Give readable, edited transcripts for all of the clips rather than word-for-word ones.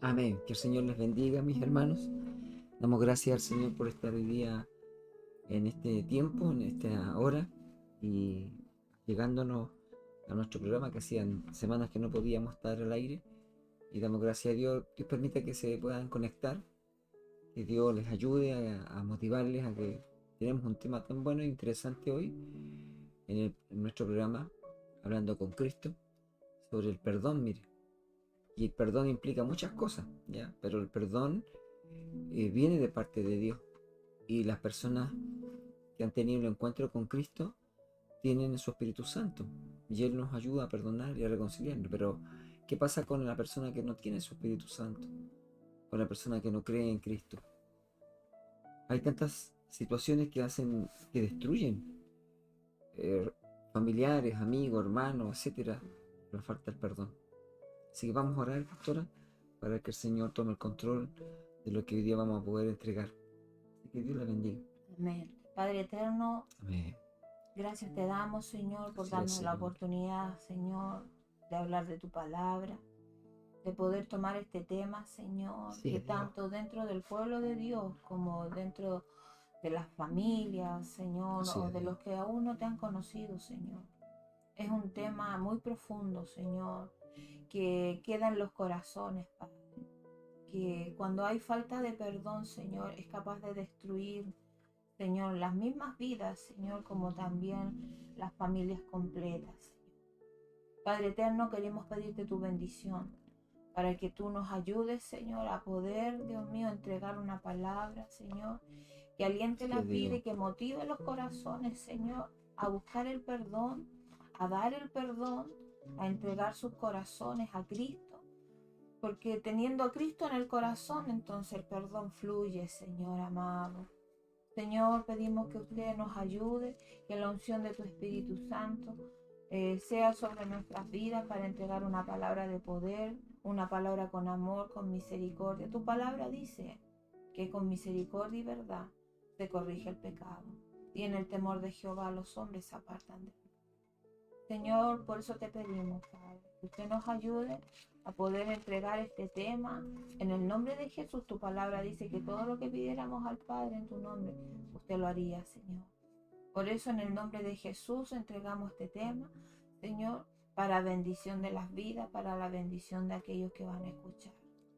Amén. Que el Señor les bendiga, mis hermanos. Damos gracias al Señor por estar hoy día en este tiempo, en esta hora, y llegándonos a nuestro programa, que hacían semanas que no podíamos estar al aire. Y damos gracias a Dios. Dios permita que se puedan conectar, que Dios les ayude a motivarles a que tenemos un tema tan bueno e interesante hoy en nuestro programa, hablando con Cristo, sobre el perdón, mire. Y el perdón implica muchas cosas, ¿ya? Pero el perdón viene de parte de Dios. Y las personas que han tenido un encuentro con Cristo tienen su Espíritu Santo. Y Él nos ayuda a perdonar y a reconciliarnos. Pero, ¿qué pasa con la persona que no tiene su Espíritu Santo? Con la persona que no cree en Cristo. Hay tantas situaciones que hacen, que destruyen eh, familiares, amigos, hermanos, etcétera. Pero falta el perdón. Así que vamos a orar, pastora, para que el Señor tome el control de lo que hoy día vamos a poder entregar. Así que Dios la bendiga. Amén. Padre eterno, Amén. gracias te damos, Señor, por Gracias, darnos la Señor. oportunidad, Señor, de hablar de tu palabra, de poder tomar este tema, Señor, Sí, que Dios. tanto dentro del pueblo de Dios como dentro de las familias, Señor, Así o es, de Dios. los que aún no te han conocido, Señor. Es un tema muy profundo, Señor, que queda en los corazones, Padre. Que cuando hay falta de perdón, Señor, es capaz de destruir, Señor, las mismas vidas, Señor, como también las familias completas. Padre eterno, queremos pedirte tu bendición para que tú nos ayudes, Señor, a poder, Dios mío, entregar una palabra, Señor, que aliente Así es, las vidas Dios. y que motive los corazones, Señor, a buscar el perdón, a dar el perdón, a entregar sus corazones a Cristo. Porque teniendo a Cristo en el corazón, entonces el perdón fluye, Señor amado. Señor, pedimos que usted nos ayude, que la unción de tu Espíritu Santo sea sobre nuestras vidas para entregar una palabra de poder, una palabra con amor, con misericordia. Tu palabra dice que con misericordia y verdad se corrige el pecado. Y en el temor de Jehová los hombres se apartan de él. Señor, por eso te pedimos, Padre, que usted nos ayude a poder entregar este tema. En el nombre de Jesús, tu palabra dice que todo lo que pidiéramos al Padre en tu nombre, usted lo haría, Señor. Por eso, en el nombre de Jesús, entregamos este tema, Señor, para bendición de las vidas, para la bendición de aquellos que van a escuchar.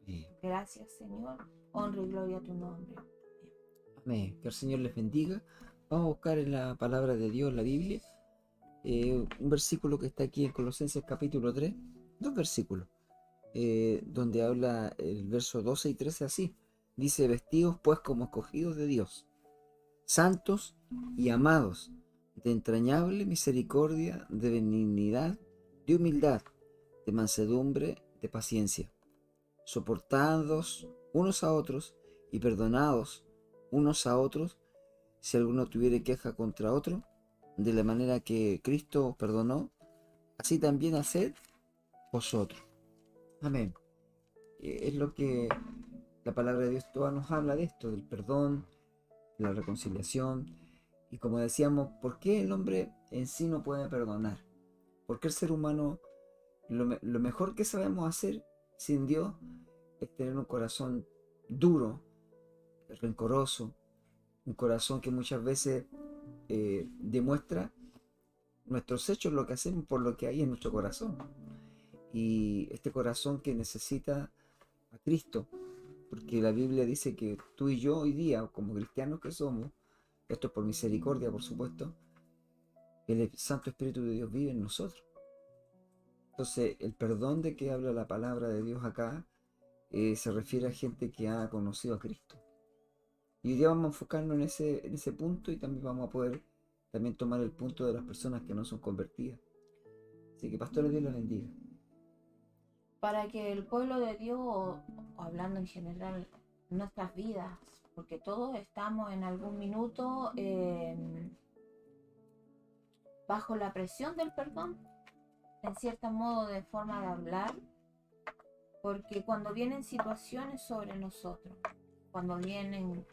Amén. Gracias, Señor. Honra y gloria a tu nombre. Amén. Que el Señor les bendiga. Vamos a buscar en la palabra de Dios, la Biblia, un versículo que está aquí en Colosenses capítulo 3, dos versículos, donde habla el verso 12 y 13 así. Dice, vestidos pues como escogidos de Dios, santos y amados, de entrañable misericordia, de benignidad, de humildad, de mansedumbre, de paciencia, soportados unos a otros y perdonados unos a otros si alguno tuviere queja contra otro, de la manera que Cristo os perdonó, así también haced vosotros. Amén. Es lo que la palabra de Dios toda nos habla de esto, del perdón, de la reconciliación. Y como decíamos, ¿por qué el hombre en sí no puede perdonar? Porque el ser humano, lo mejor que sabemos hacer sin Dios es tener un corazón duro, rencoroso, un corazón que muchas veces demuestra nuestros hechos, lo que hacemos por lo que hay en nuestro corazón. Y este corazón que necesita a Cristo, porque la Biblia dice que tú y yo hoy día, como cristianos que somos, esto es por misericordia, por supuesto, el Santo Espíritu de Dios vive en nosotros. Entonces, el perdón de que habla la palabra de Dios acá se refiere a gente que ha conocido a Cristo. Y hoy día vamos a enfocarnos en ese punto y también vamos a poder también tomar el punto de las personas que no son convertidas. Así que, pastor, Dios los bendiga. Para que el pueblo de Dios, o hablando en general, nuestras vidas, porque todos estamos en algún minuto bajo la presión del perdón, en cierto modo de forma de hablar, porque cuando vienen situaciones sobre nosotros, cuando vienen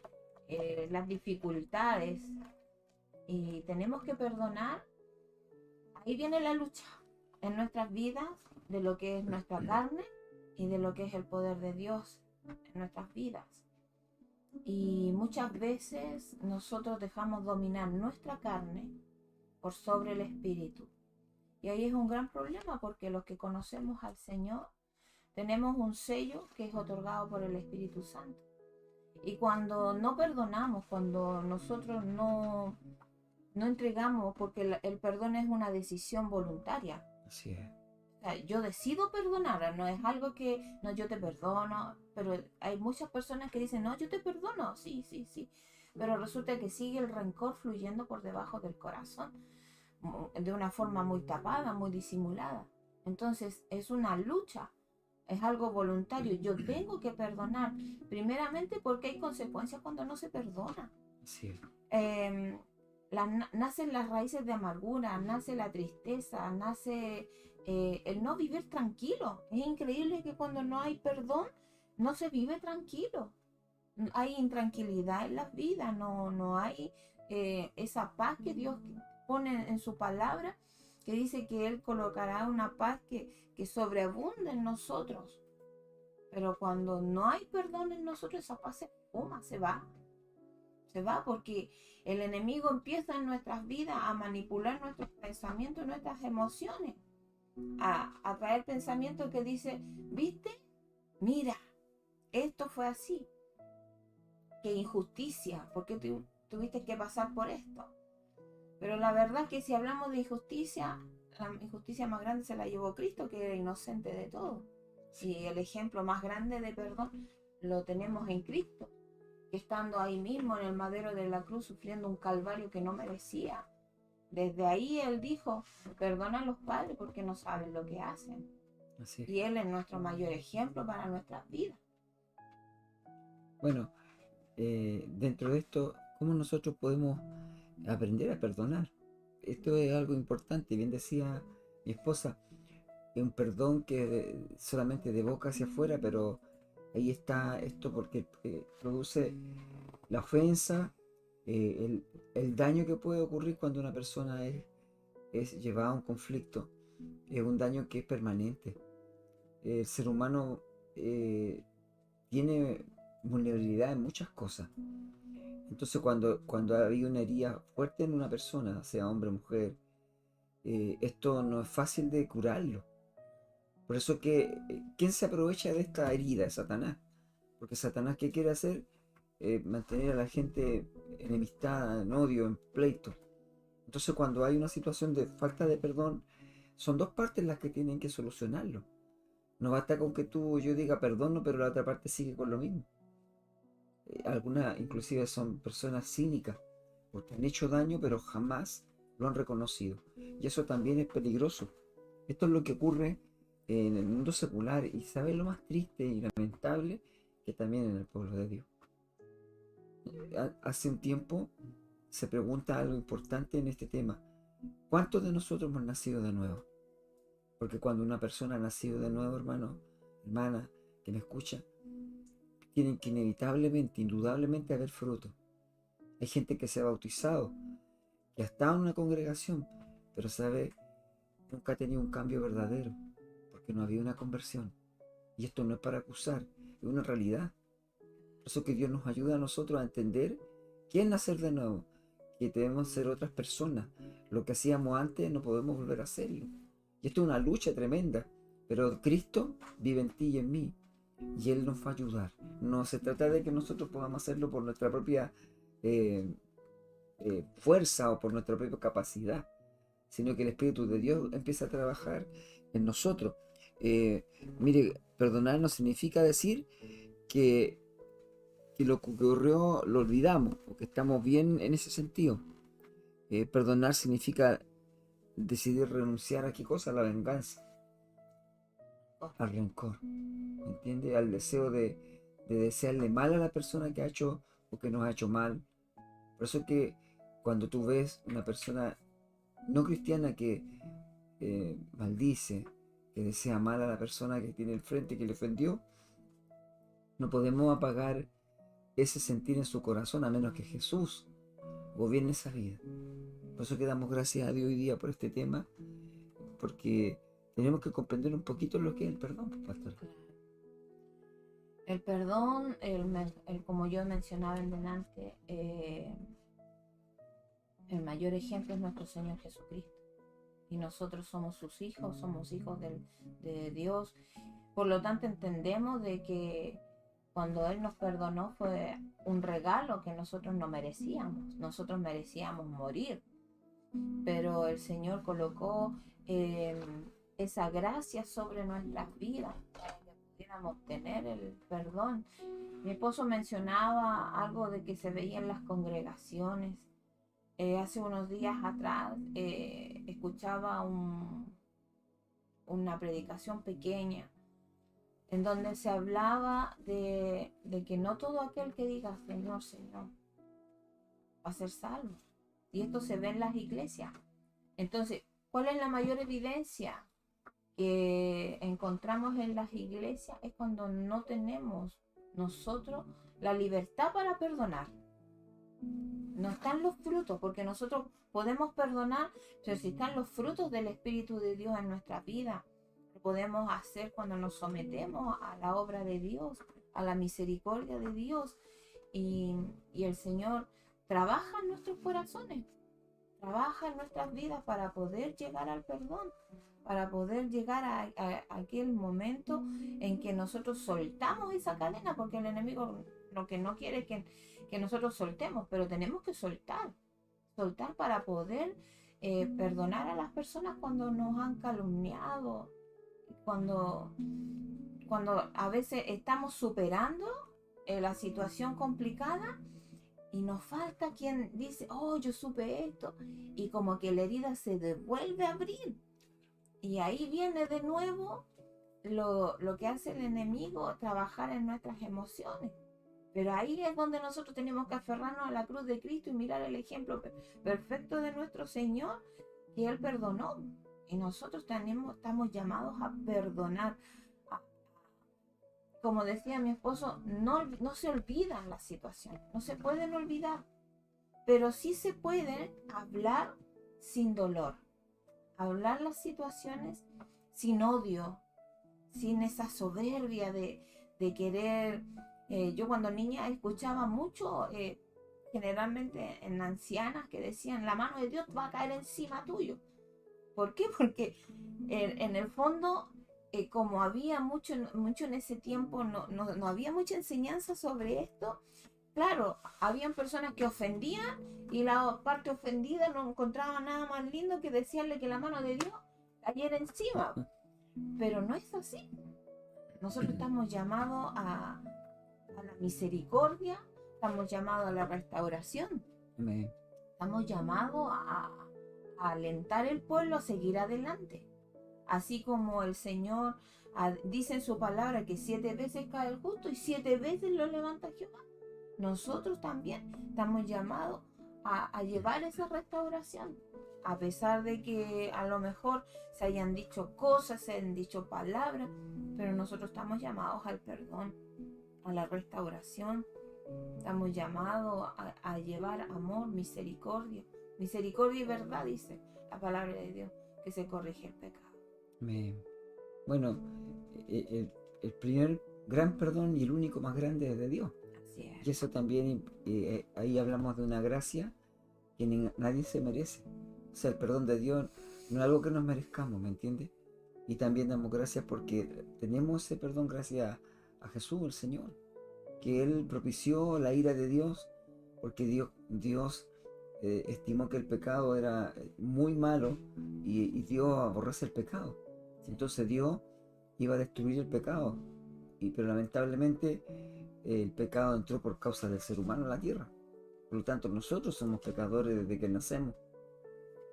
las dificultades y tenemos que perdonar, ahí viene la lucha en nuestras vidas de lo que es nuestra carne y de lo que es el poder de Dios en nuestras vidas. Y muchas veces nosotros dejamos dominar nuestra carne por sobre el espíritu. Y ahí es un gran problema, porque los que conocemos al Señor tenemos un sello que es otorgado por el Espíritu Santo. Y cuando no perdonamos, cuando nosotros no entregamos, porque el perdón es una decisión voluntaria. Así es. O sea, yo decido perdonar, no es algo que, no, yo te perdono, pero hay muchas personas que dicen, no, yo te perdono, sí, sí, sí, pero resulta que sigue el rencor fluyendo por debajo del corazón, de una forma muy tapada, muy disimulada. Entonces es una lucha, es algo voluntario. Yo tengo que perdonar, primeramente porque hay consecuencias cuando no se perdona. Sí. Nacen las raíces de amargura, nace la tristeza, nace el no vivir tranquilo. Es increíble que cuando no hay perdón, no se vive tranquilo. Hay intranquilidad en las vidas, no hay esa paz que Dios pone en su palabra, que dice que Él colocará una paz que sobreabunde en nosotros. Pero cuando no hay perdón en nosotros, esa paz se fuma, se va. Se va porque el enemigo empieza en nuestras vidas a manipular nuestros pensamientos, nuestras emociones, a traer pensamientos que dicen, ¿viste? Mira, esto fue así. Qué injusticia, ¿por qué tuviste que pasar por esto? Pero la verdad es que si hablamos de injusticia, la injusticia más grande se la llevó Cristo, que era inocente de todo. Y el ejemplo más grande de perdón lo tenemos en Cristo, que estando ahí mismo en el madero de la cruz sufriendo un calvario que no merecía. Desde ahí Él dijo, perdona a los padres porque no saben lo que hacen. Así es. Y Él es nuestro mayor ejemplo para nuestras vidas. Bueno, dentro de esto, ¿cómo nosotros podemos aprender a perdonar? Esto es algo importante. Bien decía mi esposa, es un perdón que solamente de boca hacia afuera, pero ahí está esto porque produce la ofensa, el daño que puede ocurrir cuando una persona es llevada a un conflicto. Es un daño que es permanente. El ser humano tiene vulnerabilidad en muchas cosas. Entonces cuando hay una herida fuerte en una persona, sea hombre o mujer, esto no es fácil de curarlo. Por eso que, ¿quién se aprovecha de esta herida? Satanás. Porque Satanás, ¿qué quiere hacer? Mantener a la gente enemistada, en odio, en pleito. Entonces cuando hay una situación de falta de perdón, son dos partes las que tienen que solucionarlo. No basta con que tú o yo diga perdono, pero la otra parte sigue con lo mismo. Algunas inclusive son personas cínicas, porque han hecho daño, pero jamás lo han reconocido. Y eso también es peligroso. Esto es lo que ocurre en el mundo secular, y ¿sabes lo más triste y lamentable? Que también en el pueblo de Dios. Hace un tiempo se pregunta algo importante en este tema. ¿Cuántos de nosotros hemos nacido de nuevo? Porque cuando una persona ha nacido de nuevo, hermano, hermana, que me escucha, tienen que inevitablemente, indudablemente haber fruto. Hay gente que se ha bautizado, que ha estado en una congregación, pero sabe, nunca ha tenido un cambio verdadero, porque no había una conversión. Y esto no es para acusar, es una realidad. Por eso que Dios nos ayuda a nosotros a entender qué es nacer de nuevo, que debemos ser otras personas. Lo que hacíamos antes no podemos volver a hacerlo. Y esto es una lucha tremenda, pero Cristo vive en ti y en mí, y Él nos va a ayudar. No se trata de que nosotros podamos hacerlo por nuestra propia fuerza o por nuestra propia capacidad, sino que el Espíritu de Dios empieza a trabajar en nosotros. Mire, perdonar no significa decir que lo que ocurrió lo olvidamos, o que estamos bien en ese sentido. Perdonar significa decidir renunciar a qué cosa, a la venganza, al rencor, ¿me entiendes? Al deseo de desearle mal a la persona que ha hecho o que nos ha hecho mal. Por eso que cuando tú ves una persona no cristiana que maldice, que desea mal a la persona que tiene el frente, que le ofendió, no podemos apagar ese sentir en su corazón a menos que Jesús gobierne esa vida. Por eso que damos gracias a Dios hoy día por este tema, porque tenemos que comprender un poquito lo que es el perdón, pastor. El perdón, como yo mencionaba en delante, el mayor ejemplo es nuestro Señor Jesucristo. Y nosotros somos sus hijos, somos hijos de Dios. Por lo tanto, entendemos de que cuando Él nos perdonó fue un regalo que nosotros no merecíamos. Nosotros merecíamos morir. Pero el Señor colocó esa gracia sobre nuestras vidas para que pudiéramos tener el perdón. Mi esposo mencionaba algo de que se veía en las congregaciones. Hace unos días atrás escuchaba una predicación pequeña en donde se hablaba de que no todo aquel que diga Señor, Señor, va a ser salvo. Y esto se ve en las iglesias. Entonces, ¿cuál es la mayor evidencia que encontramos en las iglesias? Es cuando no tenemos nosotros la libertad para perdonar. No están los frutos, porque nosotros podemos perdonar, pero si están los frutos del Espíritu de Dios en nuestra vida, lo podemos hacer cuando nos sometemos a la obra de Dios, a la misericordia de Dios, y el Señor trabaja en nuestros corazones, trabaja en nuestras vidas para poder llegar al perdón, para poder llegar a aquel momento en que nosotros soltamos esa cadena, porque el enemigo lo que no quiere es que nosotros soltemos, pero tenemos que soltar para poder perdonar a las personas cuando nos han calumniado, cuando a veces estamos superando la situación complicada y nos falta quien dice, oh, yo supe esto, y como que la herida se devuelve a abrir. Y ahí viene de nuevo lo que hace el enemigo, trabajar en nuestras emociones. Pero ahí es donde nosotros tenemos que aferrarnos a la cruz de Cristo y mirar el ejemplo perfecto de nuestro Señor, que Él perdonó. Y nosotros estamos llamados a perdonar. Como decía mi esposo, no se olvidan las situaciones, no se pueden olvidar, pero sí se puede hablar sin dolor, hablar las situaciones sin odio, sin esa soberbia de querer. Yo cuando niña escuchaba mucho, generalmente en ancianas, que decían, la mano de Dios va a caer encima tuyo. ¿Por qué? Porque en el fondo, como había mucho en ese tiempo, no había mucha enseñanza sobre esto. Claro, habían personas que ofendían y la parte ofendida no encontraba nada más lindo que decirle que la mano de Dios cayera encima. Pero no es así. Nosotros estamos llamados a la misericordia, estamos llamados a la restauración. Amén. Estamos llamados a alentar el pueblo a seguir adelante. Así como el Señor dice en su palabra que 7 veces cae el justo y 7 veces lo levanta Jehová. Nosotros también estamos llamados a llevar esa restauración. A pesar de que a lo mejor se hayan dicho cosas, se hayan dicho palabras, pero nosotros estamos llamados al perdón, a la restauración. Estamos llamados a llevar amor, misericordia y verdad, dice la palabra de Dios, que se corrige el pecado. Amén. Bueno, el primer gran perdón y el único más grande es de Dios. Así es. Y eso también, ahí hablamos de una gracia que nadie se merece. O sea, el perdón de Dios no es algo que nos merezcamos, ¿me entiendes? Y también damos gracias porque tenemos ese perdón gracias a Jesús, el Señor, que Él propició la ira de Dios, porque Dios estimó que el pecado era muy malo y Dios aborrece el pecado. Entonces Dios iba a destruir el pecado, pero lamentablemente el pecado entró por causa del ser humano en la tierra. Por lo tanto, nosotros somos pecadores desde que nacemos.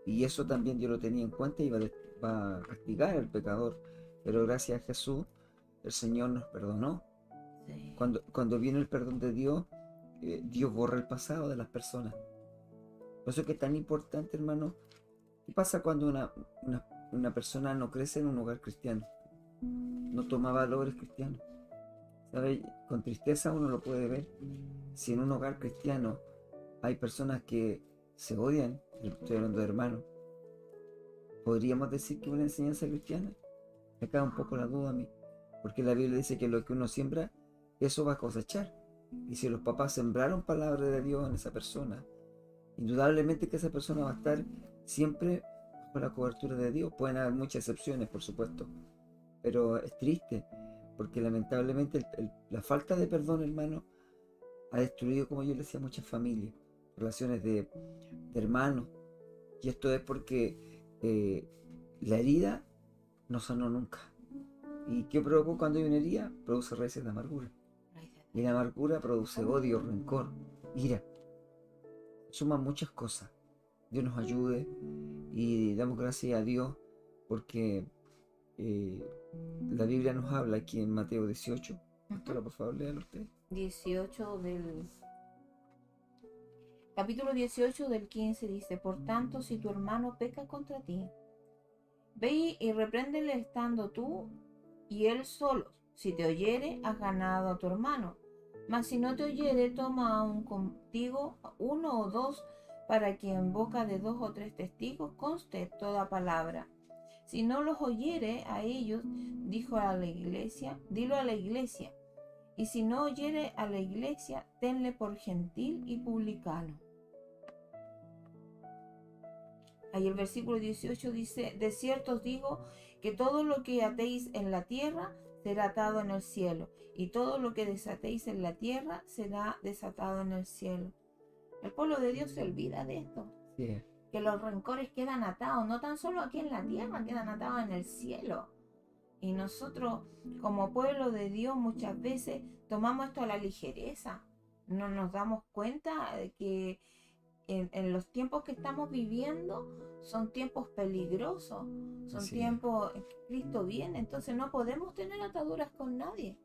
Y eso también Dios lo tenía en cuenta y va a castigar al pecador. Pero gracias a Jesús, el Señor nos perdonó. Sí. Cuando viene el perdón de Dios, Dios borra el pasado de las personas. Por eso es que es tan importante, hermano. ¿Qué pasa cuando una persona no crece en un hogar cristiano? No toma valores cristianos. ¿Sabe? Con tristeza uno lo puede ver. Si en un hogar cristiano hay personas que se odian, estoy hablando de hermanos, ¿podríamos decir que es una enseñanza cristiana? Me cae un poco la duda a mí, porque la Biblia dice que lo que uno siembra, eso va a cosechar. Y si los papás sembraron palabra de Dios en esa persona, indudablemente que esa persona va a estar siempre bajo la cobertura de Dios. Pueden haber muchas excepciones, por supuesto, pero es triste, porque lamentablemente la falta de perdón, hermano, ha destruido, como yo le decía, muchas familias, relaciones de hermanos. Y esto es porque la herida no sanó nunca. ¿Y qué provocó cuando hay una herida? Produce raíces de amargura. Y la amargura produce odio, rencor, ira. Suman muchas cosas. Dios nos ayude y damos gracias a Dios porque la Biblia nos habla aquí en Mateo 18. Pastora, por favor, léalo usted. 18 del capítulo 18 del 15 dice: por tanto, si tu hermano peca contra ti, ve y repréndele estando tú y él solo. Si te oyere, has ganado a tu hermano. Mas si no te oyere, toma aún contigo uno o dos, para que en boca de 2 o 3 testigos conste toda palabra. Si no los oyere a ellos, dilo a la iglesia. Y si no oyere a la iglesia, tenle por gentil y publicano. Ahí el versículo 18 dice: de cierto os digo que todo lo que atéis en la tierra será atado en el cielo, y todo lo que desatéis en la tierra será desatado en el cielo. El pueblo de Dios se olvida de esto. Sí. Que los rencores quedan atados, no tan solo aquí en la tierra, quedan atados en el cielo. Y nosotros, como pueblo de Dios, muchas veces tomamos esto a la ligereza. No nos damos cuenta de que en los tiempos que estamos viviendo son tiempos peligrosos, son tiempos en que Cristo viene, entonces no podemos tener ataduras con nadie,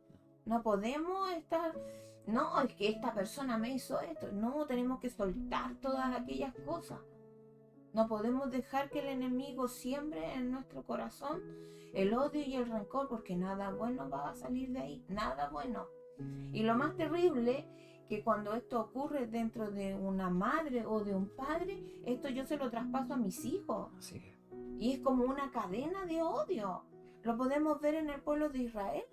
no podemos estar, no, es que esta persona me hizo esto, no, tenemos que soltar todas aquellas cosas, no podemos dejar que el enemigo siembre en nuestro corazón el odio y el rencor, porque nada bueno va a salir de ahí, nada bueno. Y lo más terrible, que cuando esto ocurre dentro de una madre o de un padre, esto yo se lo traspaso a mis hijos. Sí. Y es como una cadena de odio. Lo podemos ver en el pueblo de Israel.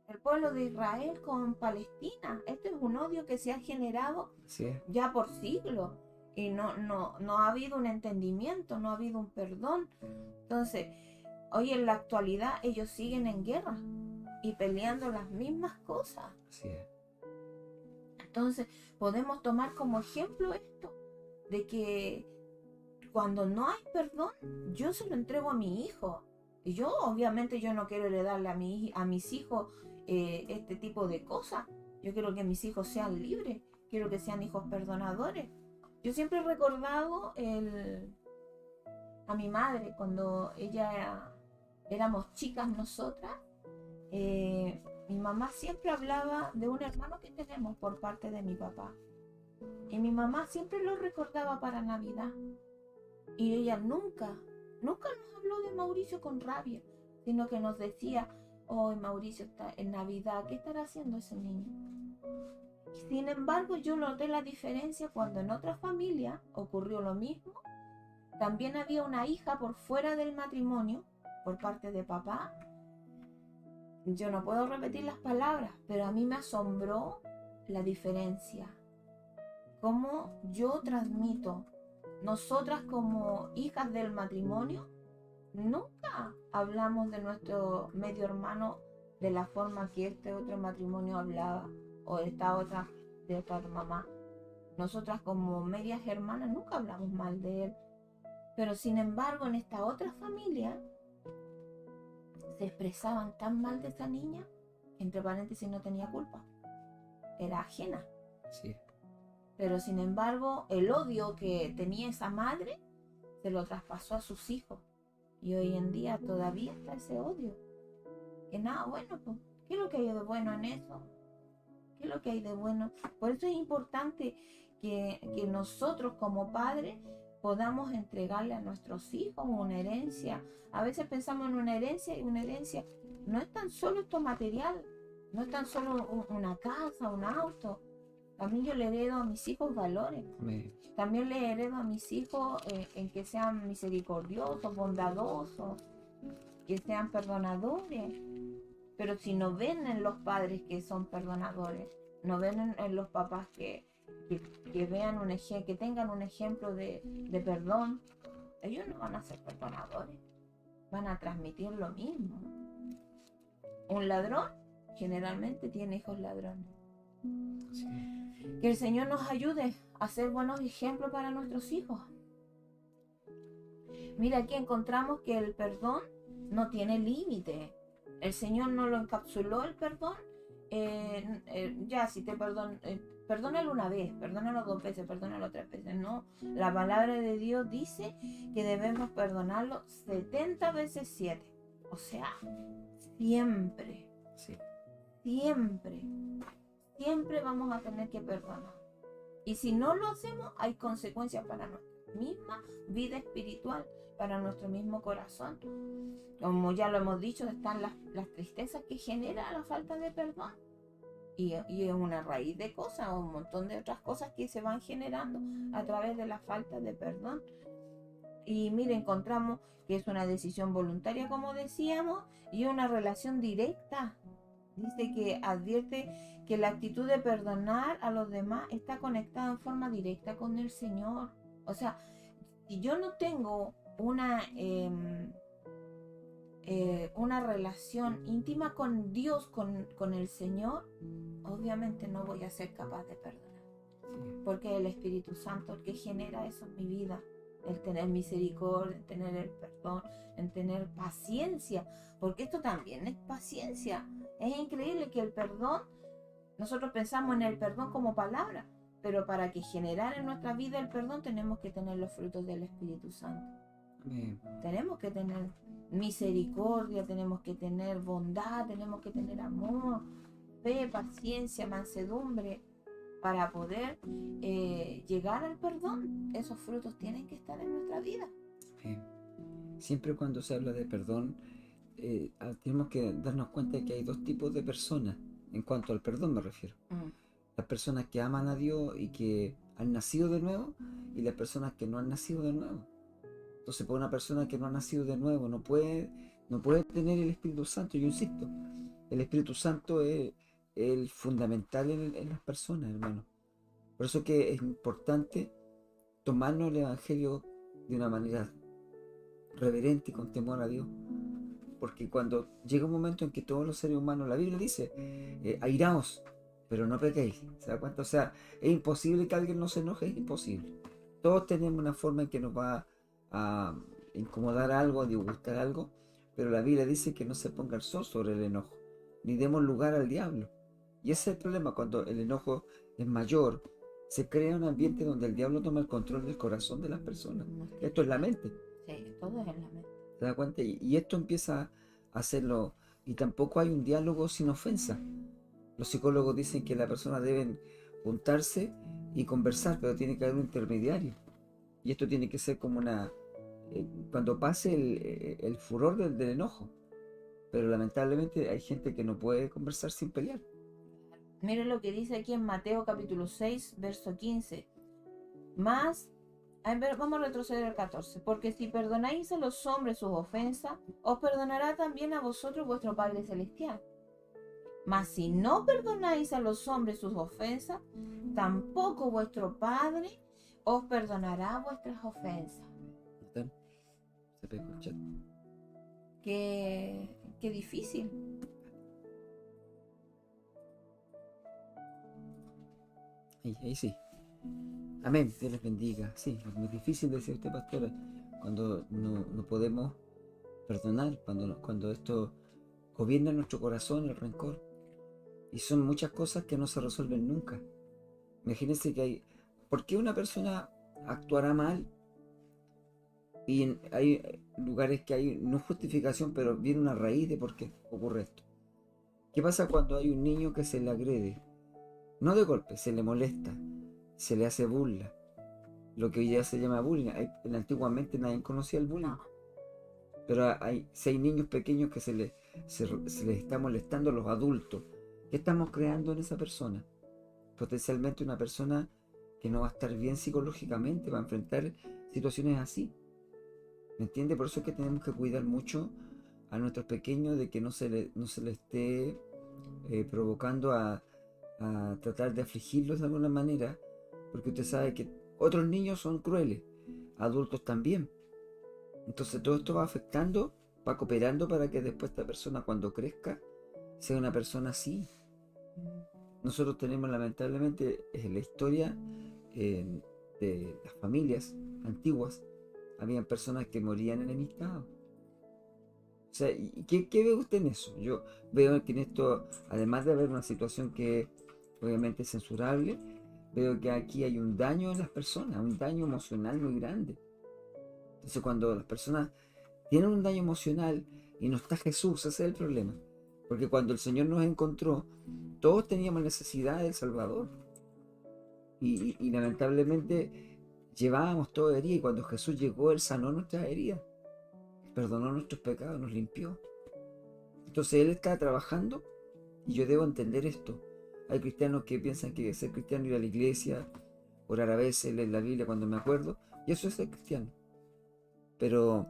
El pueblo de Israel con Palestina. Este es un odio que se ha generado ya por siglos. Y no ha habido un entendimiento, no ha habido un perdón. Entonces, hoy en la actualidad ellos siguen en guerra y peleando las mismas cosas. Así es. Entonces podemos tomar como ejemplo esto, de que cuando no hay perdón, yo se lo entrego a mi hijo. Y yo obviamente yo no quiero heredarle a mis hijos este tipo de cosas. Yo quiero que mis hijos sean libres, quiero que sean hijos perdonadores. Yo siempre he recordado a mi madre cuando éramos chicas nosotras. Mi mamá siempre hablaba de un hermano que tenemos por parte de mi papá. Y mi mamá siempre lo recordaba para Navidad. Y ella nunca nos habló de Mauricio con rabia, sino que nos decía: oh, Mauricio está en Navidad, ¿qué estará haciendo ese niño? Sin embargo, yo noté la diferencia cuando en otra familia ocurrió lo mismo. También había una hija por fuera del matrimonio, por parte de papá. Yo no puedo repetir las palabras, pero a mí me asombró la diferencia. Cómo yo transmito. Nosotras como hijas del matrimonio, nunca hablamos de nuestro medio hermano de la forma que este otro matrimonio hablaba, o esta otra de otra mamá. Nosotras como medias hermanas nunca hablamos mal de él. Pero sin embargo, en esta otra familia se expresaban tan mal de esa niña, que entre paréntesis no tenía culpa, era ajena. Sí. Pero sin embargo, el odio que tenía esa madre se lo traspasó a sus hijos. Y hoy en día todavía está ese odio. Que nada bueno, pues, ¿qué es lo que hay de bueno en eso? ¿Qué es lo que hay de bueno? Por eso es importante que nosotros como padres podamos entregarle a nuestros hijos una herencia. A veces pensamos en una herencia, y una herencia no es tan solo esto material, no es tan solo una casa, un auto. También yo le heredo a mis hijos valores. También le heredo a mis hijos en que sean misericordiosos, bondadosos, que sean perdonadores. Pero si no ven en los padres que son perdonadores, no ven en los papás que vean un ejemplo, que tengan un ejemplo de perdón, ellos no van a ser perdonadores, van a transmitir lo mismo. Un ladrón generalmente tiene hijos ladrones. Sí. Que el Señor nos ayude a ser buenos ejemplos para nuestros hijos. Mira, aquí encontramos que el perdón no tiene límite. El Señor no lo encapsuló el perdón. Ya, si te perdónalo una vez, perdónalo 2 veces, perdónalo 3 veces. No, la palabra de Dios dice que debemos perdonarlo 70 veces 7. O sea, siempre, Sí. siempre vamos a tener que perdonar. Y si no lo hacemos, hay consecuencias para nuestra misma vida espiritual, para nuestro mismo corazón. Como ya lo hemos dicho, están las tristezas que genera la falta de perdón. Y es una raíz de cosas, un montón de otras cosas que se van generando a través de la falta de perdón. Y mire, encontramos que es una decisión voluntaria, como decíamos, y una relación directa. Dice que advierte que la actitud de perdonar a los demás está conectada en forma directa con el Señor. O sea, si yo no tengo una relación íntima con Dios, con el Señor, obviamente no voy a ser capaz de perdonar. Sí. Porque el Espíritu Santo el que genera eso en mi vida. El tener misericordia, el tener el perdón, el tener paciencia. Porque esto también es paciencia. Es increíble que el perdón, nosotros pensamos en el perdón como palabra, pero para que generar en nuestra vida el perdón tenemos que tener los frutos del Espíritu Santo. Amén. Tenemos que tener misericordia, tenemos que tener bondad, tenemos que tener amor, fe, paciencia, mansedumbre, para poder llegar al perdón. Esos frutos tienen que estar en nuestra vida. Amén. Siempre cuando se habla de perdón, tenemos que darnos cuenta de que hay 2 tipos de personas, en cuanto al perdón me refiero. Las personas que aman a Dios y que han nacido de nuevo, y las personas que no han nacido de nuevo. Entonces, para una persona que no ha nacido de nuevo, no puede tener el Espíritu Santo. Yo insisto, el Espíritu Santo es el fundamental en las personas, hermano. Por eso que es importante tomarnos el Evangelio de una manera reverente y con temor a Dios. Porque cuando llega un momento en que todos los seres humanos, la Biblia dice, airaos, pero no pequéis. ¿Se da cuenta? O sea, es imposible que alguien no se enoje, es imposible. Todos tenemos una forma en que nos va a incomodar algo, a disgustar algo, pero la Biblia dice que no se ponga el sol sobre el enojo, ni demos lugar al diablo. Y ese es el problema, cuando el enojo es mayor, se crea un ambiente donde el diablo toma el control del corazón de las personas. Esto es la mente. Sí, todo es en la mente. ¿Te das cuenta? Y esto empieza a hacerlo, y tampoco hay un diálogo sin ofensa. Los psicólogos dicen que las personas deben juntarse y conversar, pero tiene que haber un intermediario. Y esto tiene que ser como cuando pase el furor del enojo. Pero lamentablemente hay gente que no puede conversar sin pelear. Miren lo que dice aquí en Mateo capítulo 6, verso 15. Vamos a retroceder al 14. Porque si perdonáis a los hombres sus ofensas, os perdonará también a vosotros vuestro Padre Celestial. Mas si no perdonáis a los hombres sus ofensas, tampoco vuestro Padre os perdonará vuestras ofensas. ¿Están? Se pegó el chat. Qué difícil. Ahí sí. Amén, Dios les bendiga. Sí, es muy difícil decir usted, pastora, cuando no podemos perdonar, cuando esto gobierna nuestro corazón, el rencor. Y son muchas cosas que no se resuelven nunca. Imagínense que ¿por qué una persona actuará mal? Y hay lugares que hay no justificación, pero viene una raíz de por qué ocurre esto. ¿Qué pasa cuando hay un niño que se le agrede? No de golpe, se le molesta, se le hace burla. Lo que hoy día se llama bullying. Antiguamente nadie conocía el bullying. Pero si hay niños pequeños que se les está molestando a los adultos, ¿qué estamos creando en esa persona? Potencialmente una persona que no va a estar bien psicológicamente, va a enfrentar situaciones así. ¿Me entiende? Por eso es que tenemos que cuidar mucho a nuestros pequeños de que no se le esté provocando a tratar de afligirlos de alguna manera, porque usted sabe que otros niños son crueles, adultos también. Entonces todo esto va afectando, va cooperando para que después esta persona cuando crezca sea una persona así. Nosotros tenemos lamentablemente la historia de las familias antiguas, habían personas que morían enemistados. O sea, ¿y qué ve usted en eso? Yo veo que en esto, además de haber una situación que obviamente es censurable, veo que aquí hay un daño en las personas, un daño emocional muy grande. Entonces cuando las personas tienen un daño emocional y no está Jesús, ese es el problema. Porque cuando el Señor nos encontró, todos teníamos necesidad del Salvador. Y lamentablemente llevábamos toda herida y cuando Jesús llegó, Él sanó nuestras heridas, perdonó nuestros pecados, nos limpió. Entonces Él está trabajando y yo debo entender esto. Hay cristianos que piensan que ser cristiano es ir a la iglesia, orar a veces, leer la Biblia cuando me acuerdo, y eso es ser cristiano. Pero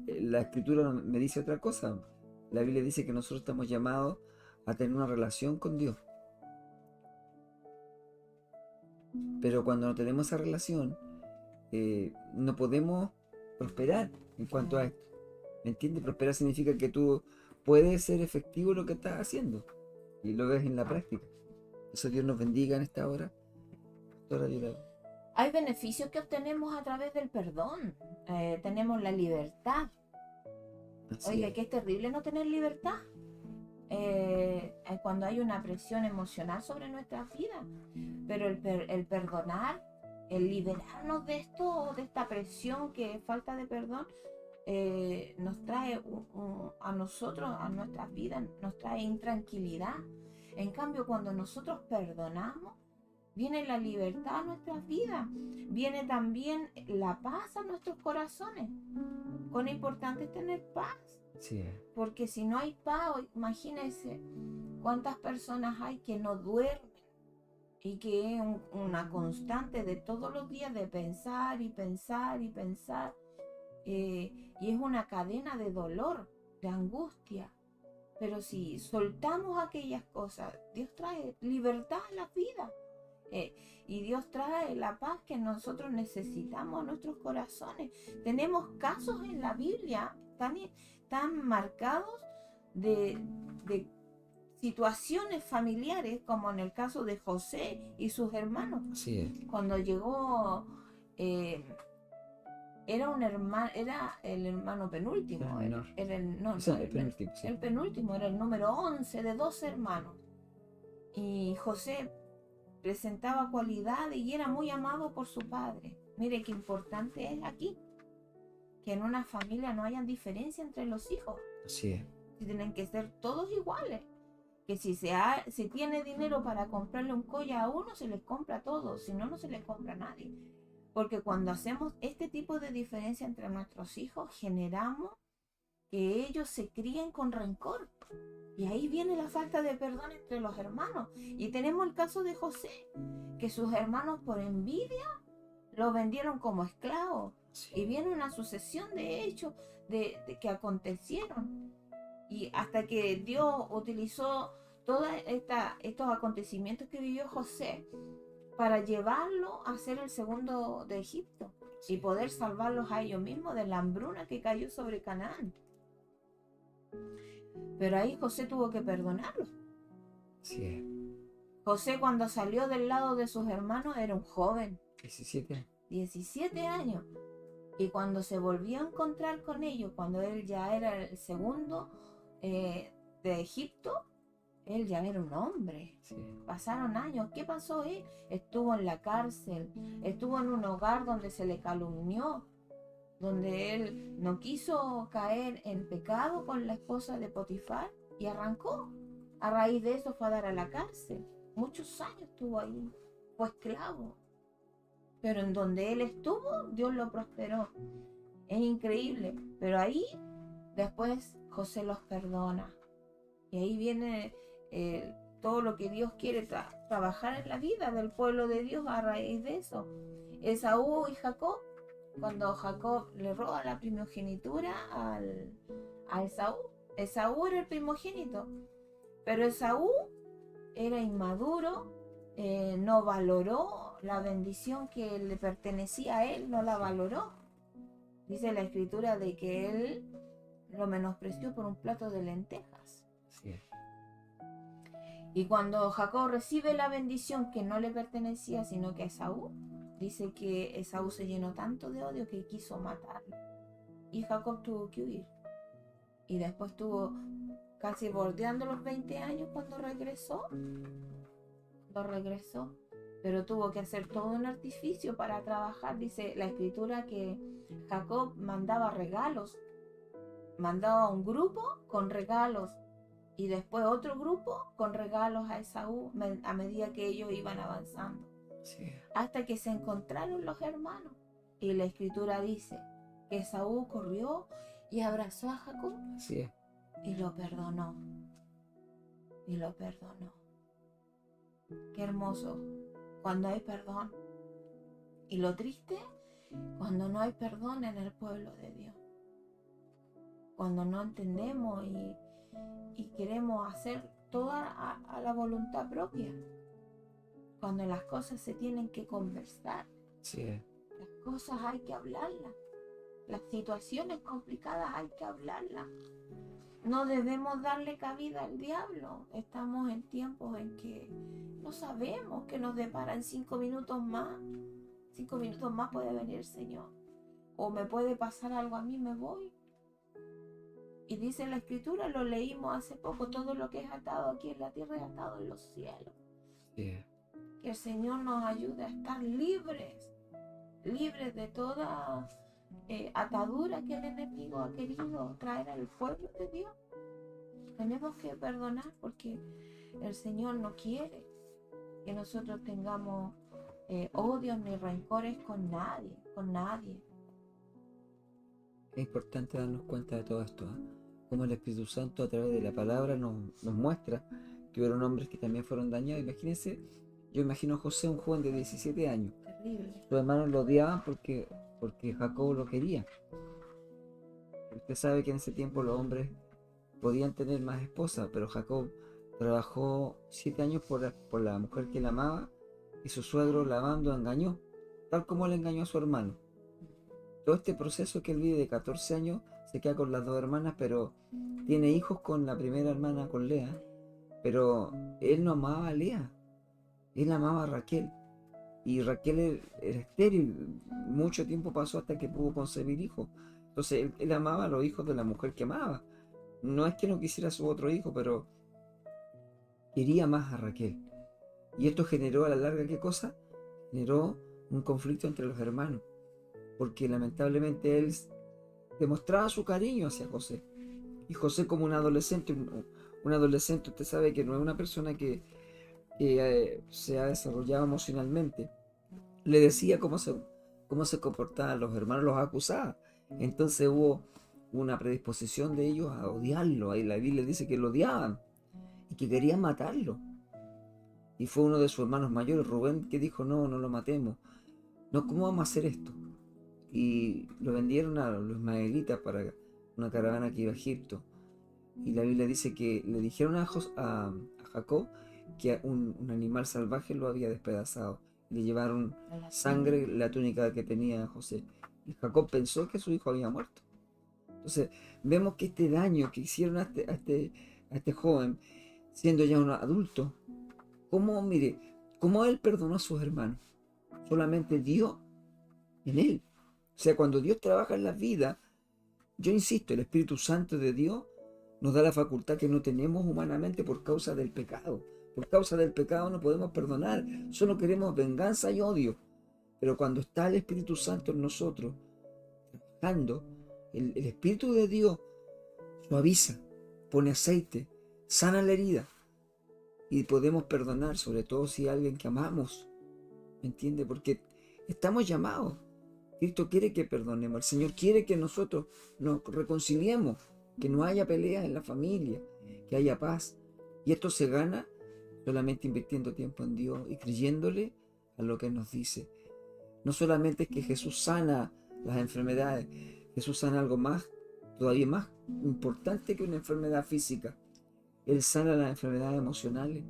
la Escritura me dice otra cosa. La Biblia dice que nosotros estamos llamados a tener una relación con Dios. Pero cuando no tenemos esa relación, no podemos prosperar en cuanto a esto. ¿Me entiendes? Prosperar significa que tú puedes ser efectivo en lo que estás haciendo y lo ves en la práctica. Eso Dios nos bendiga en esta hora. Pastora Yolanda. Hay beneficios que obtenemos a través del perdón. Tenemos la libertad. Así Oiga, es. que es terrible no tener libertad. Cuando hay una presión emocional sobre nuestras vidas. Pero el perdonar, el liberarnos de esto, de esta presión que es falta de perdón, nos trae a nosotros, a nuestras vidas, nos trae intranquilidad. En cambio, cuando nosotros perdonamos, viene la libertad a nuestras vidas, viene también la paz a nuestros corazones. Cuán importante es tener paz, Sí, porque si no hay paz, imagínense cuántas personas hay que no duermen y que es una constante de todos los días de pensar y pensar y pensar, y es una cadena de dolor, de angustia. Pero si soltamos aquellas cosas, Dios trae libertad a las vidas. Y Dios trae la paz que nosotros necesitamos a nuestros corazones. Tenemos casos en la Biblia tan marcados de situaciones familiares, como en el caso de José y sus hermanos. así es. Cuando llegó, era el hermano penúltimo. Era menor. Era O sea, el penúltimo, sí. el penúltimo, era el número 11 de 12 hermanos. Y José presentaba cualidades y era muy amado por su padre. Mire qué importante es aquí que en una familia no haya diferencia entre los hijos. Así es. Tienen que ser todos iguales. Que si tiene dinero para comprarle un collar a uno, se les compra a todos, si no, no se les compra a nadie. Porque cuando hacemos este tipo de diferencia entre nuestros hijos, generamos que ellos se críen con rencor. Y ahí viene la falta de perdón entre los hermanos. Y tenemos el caso de José, que sus hermanos por envidia lo vendieron como esclavo. Sí. Y viene una sucesión de hechos de que acontecieron. Y hasta que Dios utilizó todos estos acontecimientos que vivió José para llevarlo a ser el segundo de Egipto y poder salvarlos a ellos mismos de la hambruna que cayó sobre Canaán. Pero ahí José tuvo que perdonarlo. Sí es. José, cuando salió del lado de sus hermanos, era un joven, 17 años. 17 años. Y cuando se volvió a encontrar con ellos, cuando él ya era el segundo de Egipto, él ya era un hombre. Sí. Pasaron años. ¿Qué pasó él? Estuvo en la cárcel, estuvo en un hogar donde se le calumnió, donde él no quiso caer en pecado con la esposa de Potifar y arrancó. A raíz de eso fue a dar a la cárcel. Muchos años estuvo ahí, fue esclavo. Pero en donde él estuvo, Dios lo prosperó. Es increíble. Pero ahí, después, José los perdona. Y ahí viene todo lo que Dios quiere trabajar en la vida del pueblo de Dios a raíz de eso. Esaú y Jacob cuando Jacob le roba la primogenitura a Esaú. Esaú era el primogénito, pero Esaú era inmaduro, no valoró la bendición que le pertenecía a él, no la valoró. Dice la escritura de que él lo menospreció por un plato de lentejas. Sí. Y cuando Jacob recibe la bendición que no le pertenecía, sino que a Esaú, dice que Esaú se llenó tanto de odio que quiso matarlo. Y Jacob tuvo que huir. Y después estuvo casi bordeando los 20 años cuando regresó. Pero tuvo que hacer todo un artificio para trabajar. Dice la escritura que Jacob mandaba regalos. Mandaba un grupo con regalos y después otro grupo con regalos a Esaú a medida que ellos iban avanzando. Sí. Hasta que se encontraron los hermanos. Y la escritura dice que Esaú corrió y abrazó a Jacob. Así es. Y lo perdonó. Qué hermoso cuando hay perdón. Y lo triste, cuando no hay perdón en el pueblo de Dios. Cuando no entendemos y queremos hacer toda a la voluntad propia. Cuando las cosas se tienen que conversar. Sí. Las cosas hay que hablarlas. Las situaciones complicadas hay que hablarlas. No debemos darle cabida al diablo. Estamos en tiempos en que no sabemos qué nos depara en 5 minutos más. 5 minutos más puede venir el Señor. O me puede pasar algo a mí, me voy. Y dice la escritura, lo leímos hace poco, todo lo que es atado aquí en la tierra es atado en los cielos. Sí. Que el Señor nos ayude a estar libres de toda atadura que el enemigo ha querido traer al pueblo de Dios. Tenemos que perdonar porque el Señor no quiere que nosotros tengamos odios ni rencores con nadie. Es importante darnos cuenta de todo esto, ¿eh? Como el Espíritu Santo a través de la palabra nos muestra que hubieron hombres que también fueron dañados. Imagínense, yo imagino a José, un joven de 17 años. Terrible. Sus hermanos lo odiaban porque Jacob lo quería. Usted sabe que en ese tiempo los hombres podían tener más esposas, pero Jacob trabajó 7 años por la mujer que él amaba y su suegro lavando engañó, tal como él engañó a su hermano. Todo este proceso que él vive de 14 años, se queda con las 2 hermanas, pero tiene hijos con la primera hermana, con Lea, pero él no amaba a Lea, él amaba a Raquel. Y Raquel era estéril, mucho tiempo pasó hasta que pudo concebir hijos. Entonces él amaba a los hijos de la mujer que amaba. No es que no quisiera a su otro hijo, pero quería más a Raquel. Y esto generó a la larga, ¿qué cosa? Generó un conflicto entre los hermanos. Porque lamentablemente él demostraba su cariño hacia José. Y José, como un adolescente, usted sabe que no es una persona que se ha desarrollado emocionalmente, le decía cómo se comportaban los hermanos, los acusaba. Entonces hubo una predisposición de ellos a odiarlo. Ahí la Biblia dice que lo odiaban y que querían matarlo. Y fue uno de sus hermanos mayores, Rubén, que dijo: no lo matemos. No, ¿cómo vamos a hacer esto? Y lo vendieron a los ismaelitas para una caravana que iba a Egipto. Y la Biblia dice que le dijeron a Jacob que un animal salvaje lo había despedazado. Le llevaron sangre, la túnica que tenía José. Y Jacob pensó que su hijo había muerto. Entonces vemos que este daño que hicieron a este joven, siendo ya un adulto, cómo él perdonó a sus hermanos. Solamente Dios en él. O sea, cuando Dios trabaja en la vida, yo insisto, el Espíritu Santo de Dios nos da la facultad que no tenemos humanamente por causa del pecado. Por causa del pecado no podemos perdonar, solo queremos venganza y odio. Pero cuando está el Espíritu Santo en nosotros, trabajando, el Espíritu de Dios suaviza, pone aceite, sana la herida y podemos perdonar, sobre todo si hay alguien que amamos. ¿Me entiende? Porque estamos llamados. Cristo quiere que perdonemos. El Señor quiere que nosotros nos reconciliemos, que no haya peleas en la familia, que haya paz. Y esto se gana solamente invirtiendo tiempo en Dios y creyéndole a lo que nos dice. No solamente es que Jesús sana las enfermedades. Jesús sana algo más, todavía más importante que una enfermedad física. Él sana las enfermedades emocionales.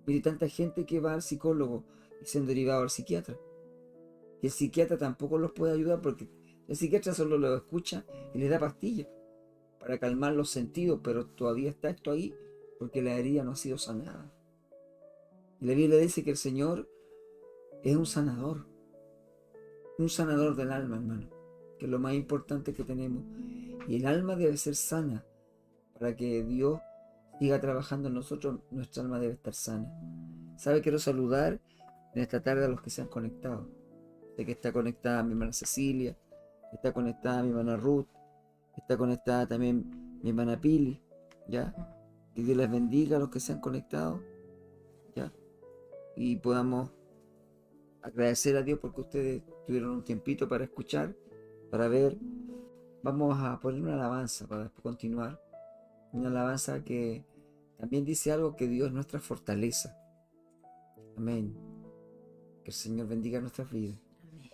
Mire, tanta gente que va al psicólogo y se han derivado al psiquiatra. Y el psiquiatra tampoco los puede ayudar porque el psiquiatra solo los escucha y les da pastillas para calmar los sentidos, pero todavía está esto ahí porque la herida no ha sido sanada. Y la Biblia dice que el Señor es un sanador del alma, hermano, que es lo más importante que tenemos. Y el alma debe ser sana para que Dios siga trabajando en nosotros. Nuestra alma debe estar sana. ¿Sabe? Quiero saludar en esta tarde a los que se han conectado. Sé que está conectada mi hermana Cecilia, está conectada mi hermana Ruth, está conectada también mi hermana Pili, ¿ya? Que Dios les bendiga a los que se han conectado, ¿ya? Y podamos agradecer a Dios porque ustedes tuvieron un tiempito para escuchar, para ver. Vamos a poner una alabanza para después continuar. Una alabanza que también dice algo, que Dios es nuestra fortaleza. Amén. Que el Señor bendiga nuestras vidas. Amén.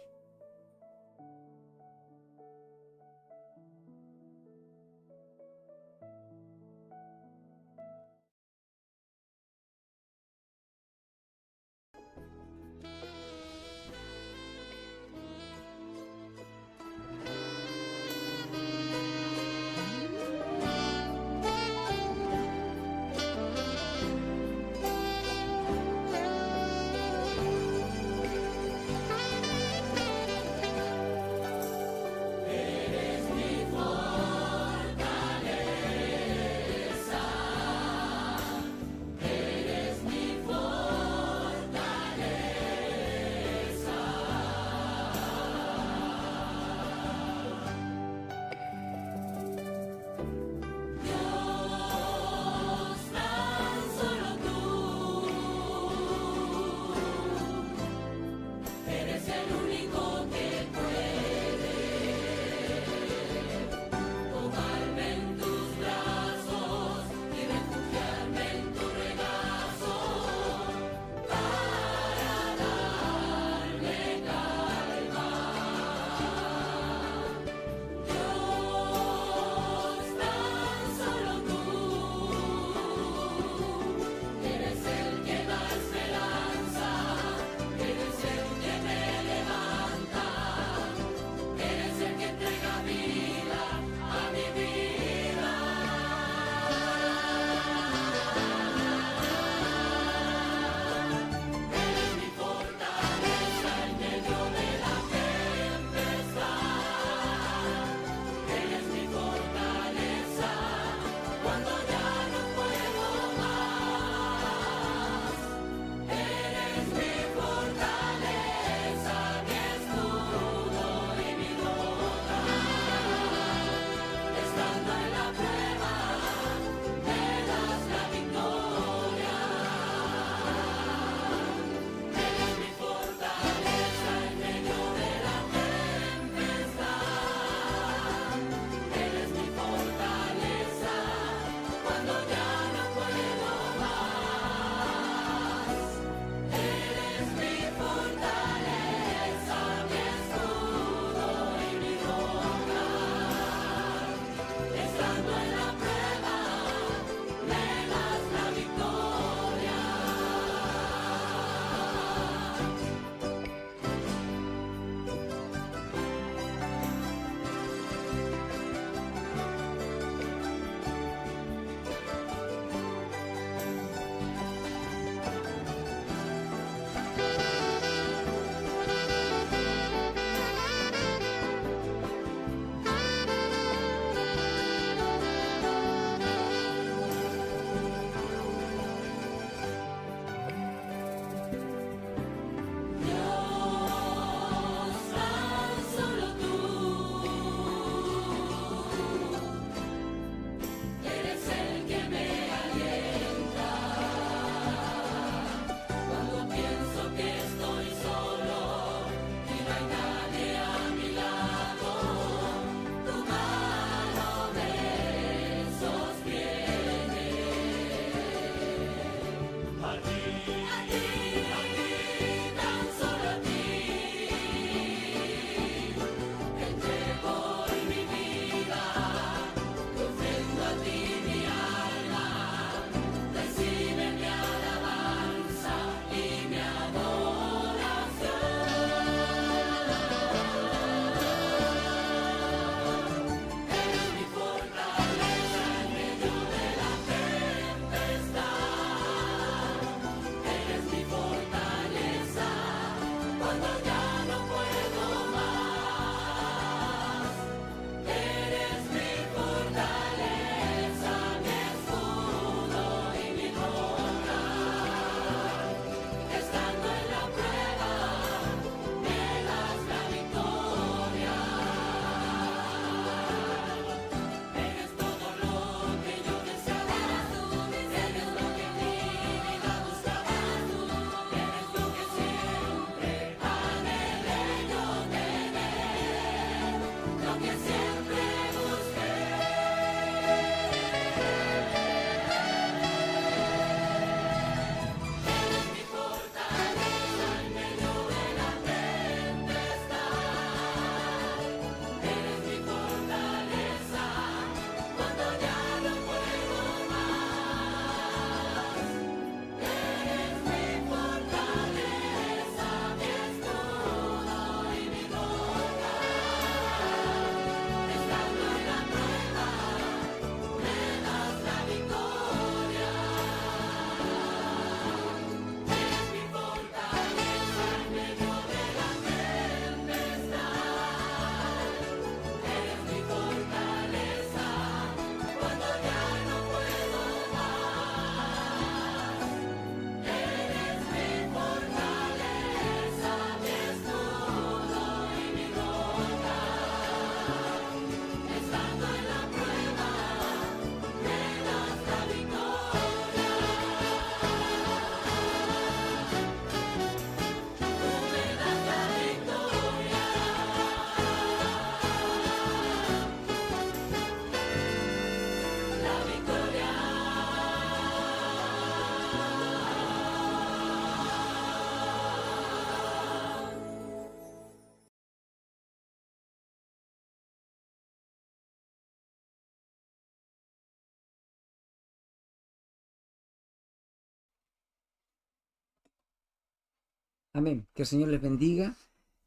Amén. Que el Señor les bendiga.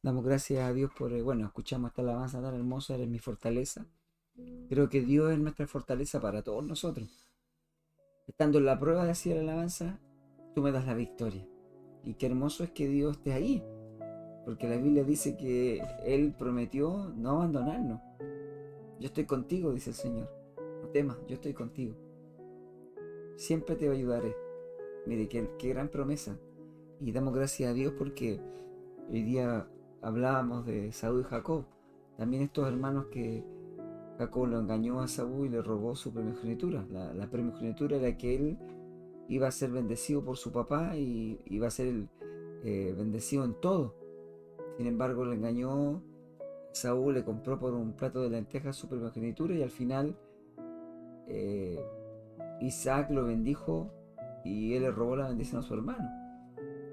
Damos gracias a Dios por, escuchamos esta alabanza tan hermosa, eres mi fortaleza. Creo que Dios es nuestra fortaleza para todos nosotros. Estando en la prueba de decir la alabanza, tú me das la victoria. Y qué hermoso es que Dios esté ahí, porque la Biblia dice que Él prometió no abandonarnos. Yo estoy contigo, dice el Señor. No temas, yo estoy contigo. Siempre te ayudaré. Mire, qué gran promesa. Y damos gracias a Dios porque hoy día hablábamos de Saúl y Jacob. También estos hermanos que Jacob lo engañó a Saúl y le robó su primogenitura. La primogenitura era que él iba a ser bendecido por su papá y iba a ser bendecido en todo. Sin embargo, le engañó. Saúl le compró por un plato de lentejas su primogenitura y al final Isaac lo bendijo y él le robó la bendición a su hermano.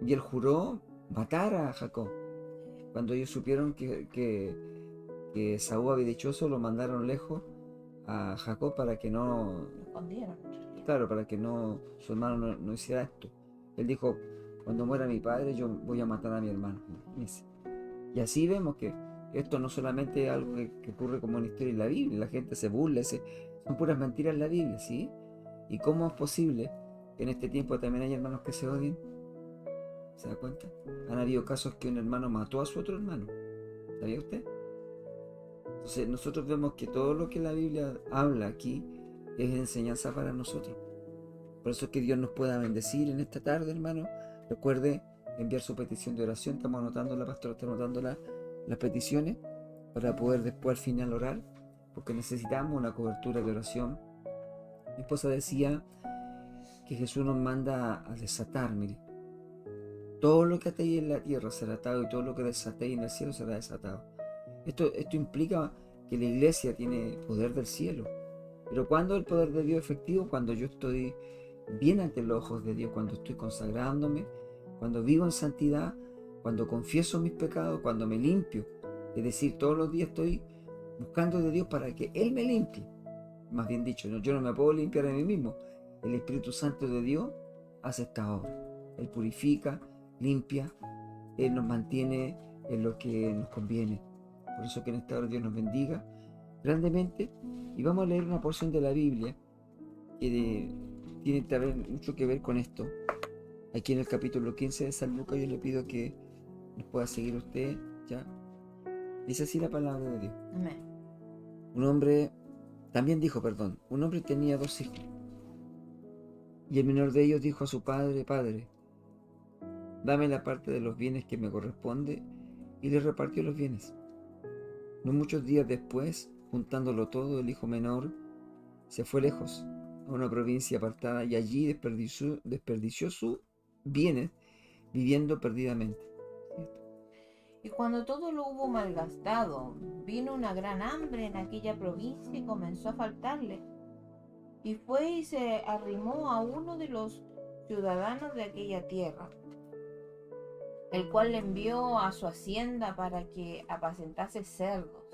Y él juró matar a Jacob. Cuando ellos supieron que Saúl había dicho eso, lo mandaron lejos a Jacob para que no... Lo escondieron, en realidad. Claro, para que no su hermano no hiciera esto. Él dijo, cuando muera mi padre, yo voy a matar a mi hermano. Y así vemos que esto no solamente es algo que ocurre como una historia en la Biblia, la gente se burla, son puras mentiras en la Biblia, ¿sí? ¿Y cómo es posible que en este tiempo también hay hermanos que se odien? ¿Se da cuenta? Han habido casos que un hermano mató a su otro hermano. ¿Sabía usted? Entonces nosotros vemos que todo lo que la Biblia habla aquí es enseñanza para nosotros. Por eso es que Dios nos pueda bendecir en esta tarde, hermano. Recuerde enviar su petición de oración. Estamos anotando, la pastora está anotando las peticiones para poder después al final orar, porque necesitamos una cobertura de oración. Mi esposa decía que Jesús nos manda a desatar, mire. Todo lo que atéis en la tierra será atado y todo lo que desatéis en el cielo será desatado. Esto implica que la iglesia tiene poder del cielo. Pero ¿cuándo el poder de Dios es efectivo? Cuando yo estoy bien ante los ojos de Dios, cuando estoy consagrándome, cuando vivo en santidad, cuando confieso mis pecados, cuando me limpio. Es decir, todos los días estoy buscando de Dios para que Él me limpie. Más bien dicho, yo no me puedo limpiar a mí mismo. El Espíritu Santo de Dios hace esta obra. Él purifica, limpia, Él nos mantiene en lo que nos conviene. Por eso que en esta hora Dios nos bendiga grandemente. Y vamos a leer una porción de la Biblia que tiene también mucho que ver con esto. Aquí en el capítulo 15 de San Lucas yo le pido que nos pueda seguir usted, ¿ya? Dice así la palabra de Dios. Amén. Un hombre tenía 2 hijos. Y el menor de ellos dijo a su padre, Padre, dame la parte de los bienes que me corresponde, y le repartió los bienes. No muchos días después, juntándolo todo, el hijo menor se fue lejos, a una provincia apartada, y allí desperdició sus bienes viviendo perdidamente. Y cuando todo lo hubo malgastado, vino una gran hambre en aquella provincia y comenzó a faltarle. Y fue y se arrimó a uno de los ciudadanos de aquella tierra, el cual le envió a su hacienda para que apacentase cerdos.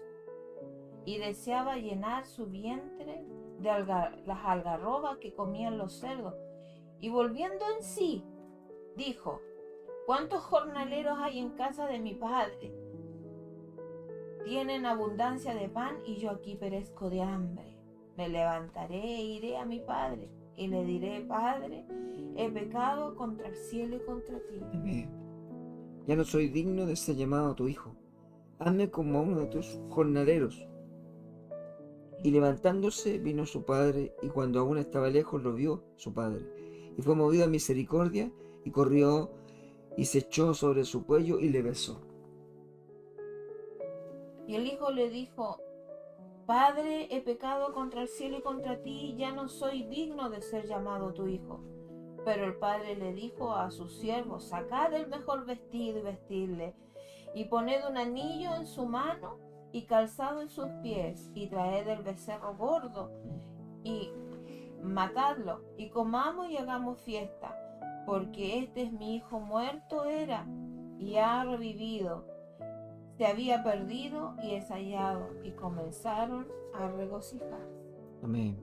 Y deseaba llenar su vientre de las algarrobas que comían los cerdos. Y volviendo en sí, dijo, ¿cuántos jornaleros hay en casa de mi padre? Tienen abundancia de pan y yo aquí perezco de hambre. Me levantaré e iré a mi padre y le diré, Padre, he pecado contra el cielo y contra ti. Amén. Ya no soy digno de ser llamado tu hijo. Hazme como a uno de tus jornaleros. Y levantándose vino su padre, y cuando aún estaba lejos lo vio su padre. Y fue movido a misericordia, y corrió, y se echó sobre su cuello, y le besó. Y el hijo le dijo, Padre, he pecado contra el cielo y contra ti, y ya no soy digno de ser llamado tu hijo. Pero el padre le dijo a sus siervos, sacad el mejor vestido y vestidle, y poned un anillo en su mano y calzado en sus pies, y traed el becerro gordo, y matadlo, y comamos y hagamos fiesta, porque este es mi hijo muerto era, y ha revivido, se había perdido y es hallado, y comenzaron a regocijarse. Amén.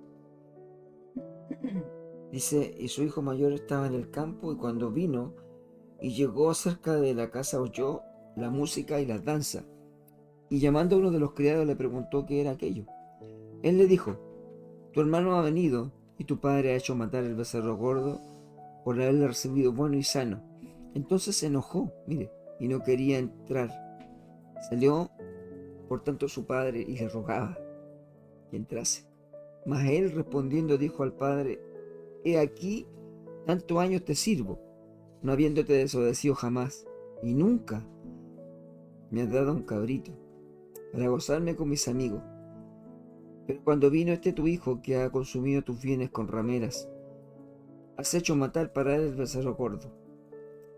Dice, y su hijo mayor estaba en el campo, y cuando vino, y llegó cerca de la casa, oyó la música y las danzas, y llamando a uno de los criados le preguntó qué era aquello. Él le dijo: tu hermano ha venido, y tu padre ha hecho matar el becerro gordo por haberle recibido bueno y sano. Entonces se enojó, mire, y no quería entrar. Salió, por tanto, su padre y le rogaba que entrase. Mas él respondiendo dijo al padre: he aquí, tantos años te sirvo, no habiéndote desobedecido jamás, y nunca me has dado un cabrito para gozarme con mis amigos. Pero cuando vino tu hijo, que ha consumido tus bienes con rameras, has hecho matar para él el becerro gordo.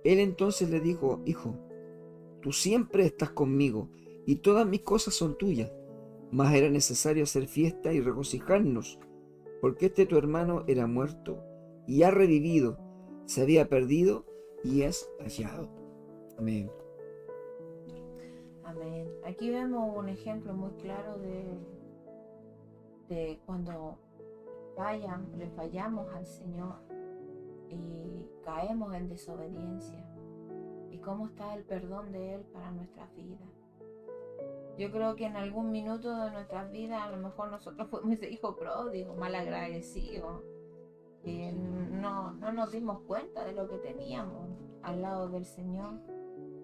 Él entonces le dijo: hijo, tú siempre estás conmigo, y todas mis cosas son tuyas, mas era necesario hacer fiesta y regocijarnos, porque tu hermano era muerto y ha revivido, se había perdido y es hallado. Amén. Amén. Aquí vemos un ejemplo muy claro de cuando le fallamos al Señor y caemos en desobediencia, y cómo está el perdón de Él para nuestras vidas. Yo creo que en algún minuto de nuestras vidas a lo mejor nosotros fuimos ese hijo pródigo, mal agradecido, y no nos dimos cuenta de lo que teníamos al lado del Señor.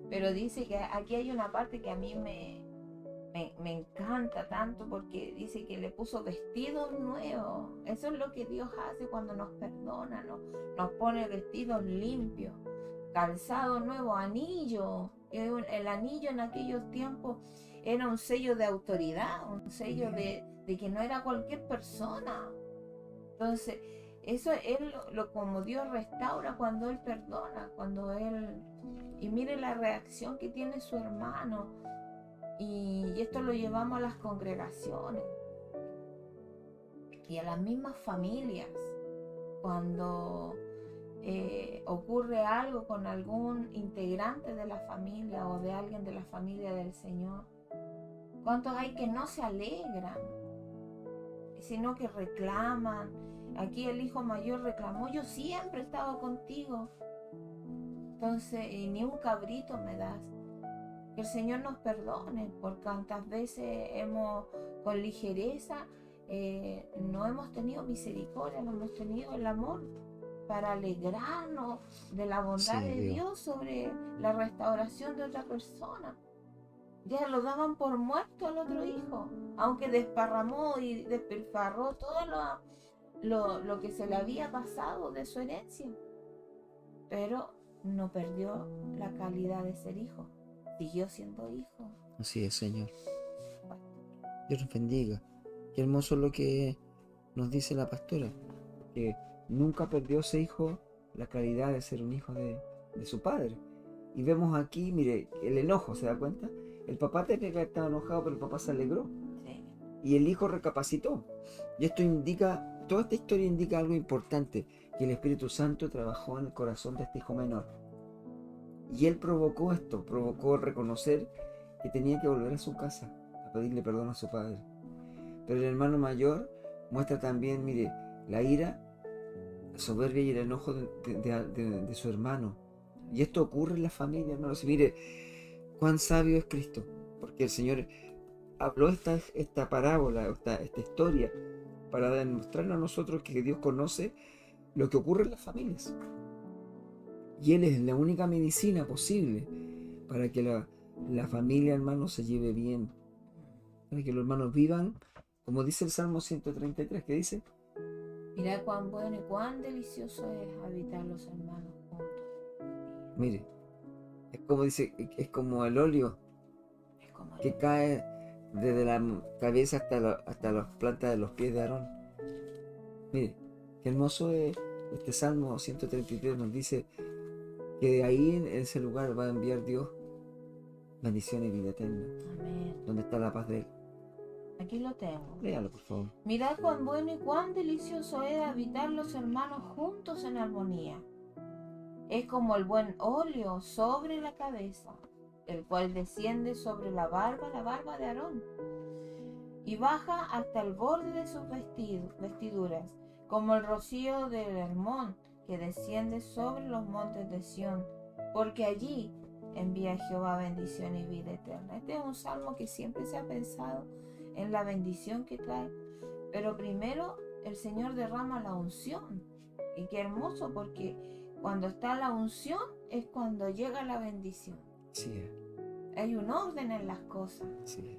Pero dice que aquí hay una parte que a mí me encanta tanto, porque dice que le puso vestidos nuevos. Eso es lo que Dios hace cuando nos perdona, nos pone vestidos limpios, calzado nuevo, anillo. El anillo en aquellos tiempos era un sello de autoridad, un sello de que no era cualquier persona. Entonces, eso es como Dios restaura cuando Él perdona, cuando Él... Y mire la reacción que tiene su hermano. Y esto lo llevamos a las congregaciones y a las mismas familias. Cuando ocurre algo con algún integrante de la familia o de alguien de la familia del Señor, ¿cuántos hay que no se alegran, sino que reclaman? Aquí el hijo mayor reclamó: yo siempre he estado contigo, entonces ni un cabrito me das. Que el Señor nos perdone por cuantas veces con ligereza, no hemos tenido misericordia, no hemos tenido el amor para alegrarnos de la bondad de Dios sobre la restauración de otra persona. Ya lo daban por muerto al otro hijo, aunque desparramó y despilfarró todo lo que se le había pasado de su herencia, pero no perdió la calidad de ser hijo, siguió siendo hijo. Así es, Señor. Dios nos bendiga. Qué hermoso lo que nos dice la pastora, que nunca perdió ese hijo la calidad de ser un hijo de su padre. Y vemos aquí, mire, el enojo, ¿se da cuenta? El papá tenía que estar enojado, pero el papá se alegró. Sí. Y el hijo recapacitó. Y esto indica, toda esta historia indica algo importante, que el Espíritu Santo trabajó en el corazón de este hijo menor. Y él provocó esto, provocó reconocer que tenía que volver a su casa a pedirle perdón a su padre. Pero el hermano mayor muestra también, mire, la ira, la soberbia y el enojo de su hermano. Y esto ocurre en la familia, hermanos. Y mire, cuán sabio es Cristo, porque el Señor habló esta parábola, esta historia, para demostrarnos a nosotros que Dios conoce lo que ocurre en las familias. Y Él es la única medicina posible para que la familia, hermanos, se lleve bien, para que los hermanos vivan, como dice el Salmo 133, que dice: mirad cuán bueno y cuán delicioso es habitar los hermanos juntos. Mire, es como dice, es como el óleo que cae desde la cabeza hasta las plantas de los pies de Aarón. Mire, qué hermoso es este Salmo 133, nos dice que de ahí, en ese lugar, va a enviar Dios bendición y vida eterna. Amén. Donde está la paz de Él. Aquí lo tengo. Léalo, por favor. Mirad cuán bueno y cuán delicioso es habitar los hermanos juntos en armonía. Es como el buen óleo sobre la cabeza, el cual desciende sobre la barba de Aarón, y baja hasta el borde de sus vestiduras, como el rocío del Hermón, que desciende sobre los montes de Sión, porque allí envía Jehová bendición y vida eterna. Este es un salmo que siempre se ha pensado en la bendición que trae, pero primero el Señor derrama la unción. Y qué hermoso, porque cuando está la unción es cuando llega la bendición. Sí, Hay un orden en las cosas. sí.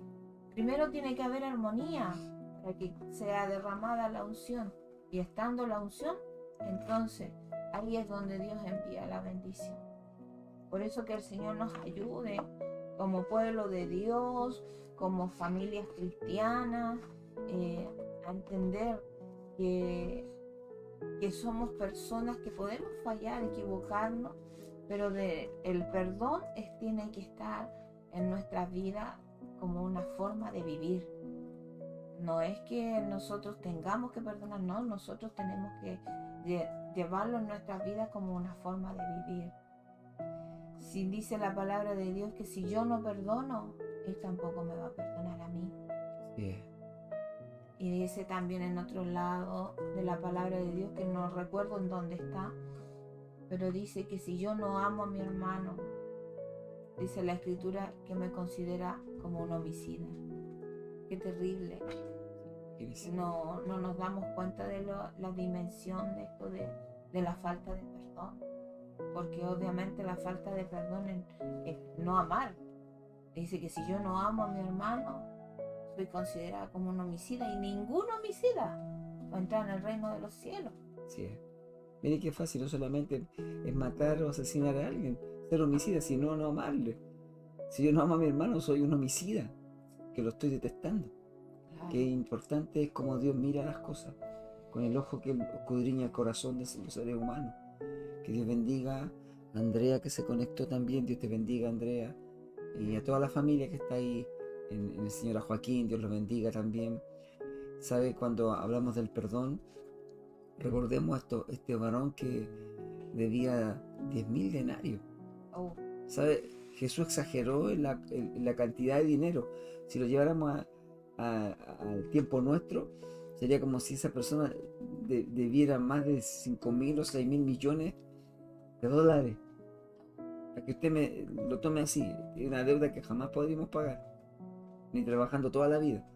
Primero tiene que haber armonía para que sea derramada la unción. Y estando la unción, entonces ahí es donde Dios envía la bendición. Por eso que el Señor nos ayude como pueblo de Dios, como familias cristianas, a entender que somos personas que podemos fallar, equivocarnos, pero el perdón tiene que estar en nuestra vida como una forma de vivir. No es que nosotros tengamos que perdonar, no, nosotros tenemos que llevarlo en nuestras vidas como una forma de vivir. Si dice la palabra de Dios que si yo no perdono, Él tampoco me va a perdonar a mí. Sí. Y dice también en otro lado de la palabra de Dios, que no recuerdo en dónde está, pero dice que si yo no amo a mi hermano, dice la Escritura que me considera como un homicida. Qué terrible. No nos damos cuenta de la dimensión de esto de la falta de perdón. Porque obviamente la falta de perdón es no amar. Dice que si yo no amo a mi hermano, soy considerada como un homicida, y ningún homicida va a entrar en el reino de los cielos. Sí. Mire qué fácil, no solamente es matar o asesinar a alguien, ser homicida, sino no amarle. Si yo no amo a mi hermano, soy un homicida, que lo estoy detestando. Claro. Qué importante es cómo Dios mira las cosas, con el ojo que escudriña el corazón de los seres humanos. Que Dios bendiga a Andrea, que se conectó también. Dios te bendiga, Andrea, y a toda la familia que está ahí, en el Señor, a Joaquín, Dios lo bendiga también. ¿Sabe? Cuando hablamos del perdón, recordemos este varón que debía 10.000 denarios. Oh, ¿Sabe? Jesús exageró en la cantidad de dinero. Si lo lleváramos al tiempo nuestro, sería como si esa persona debiera más de 5.000 o 6.000 millones de dólares. Para que usted lo tome así, es una deuda que jamás podríamos pagar, ni trabajando toda la vida.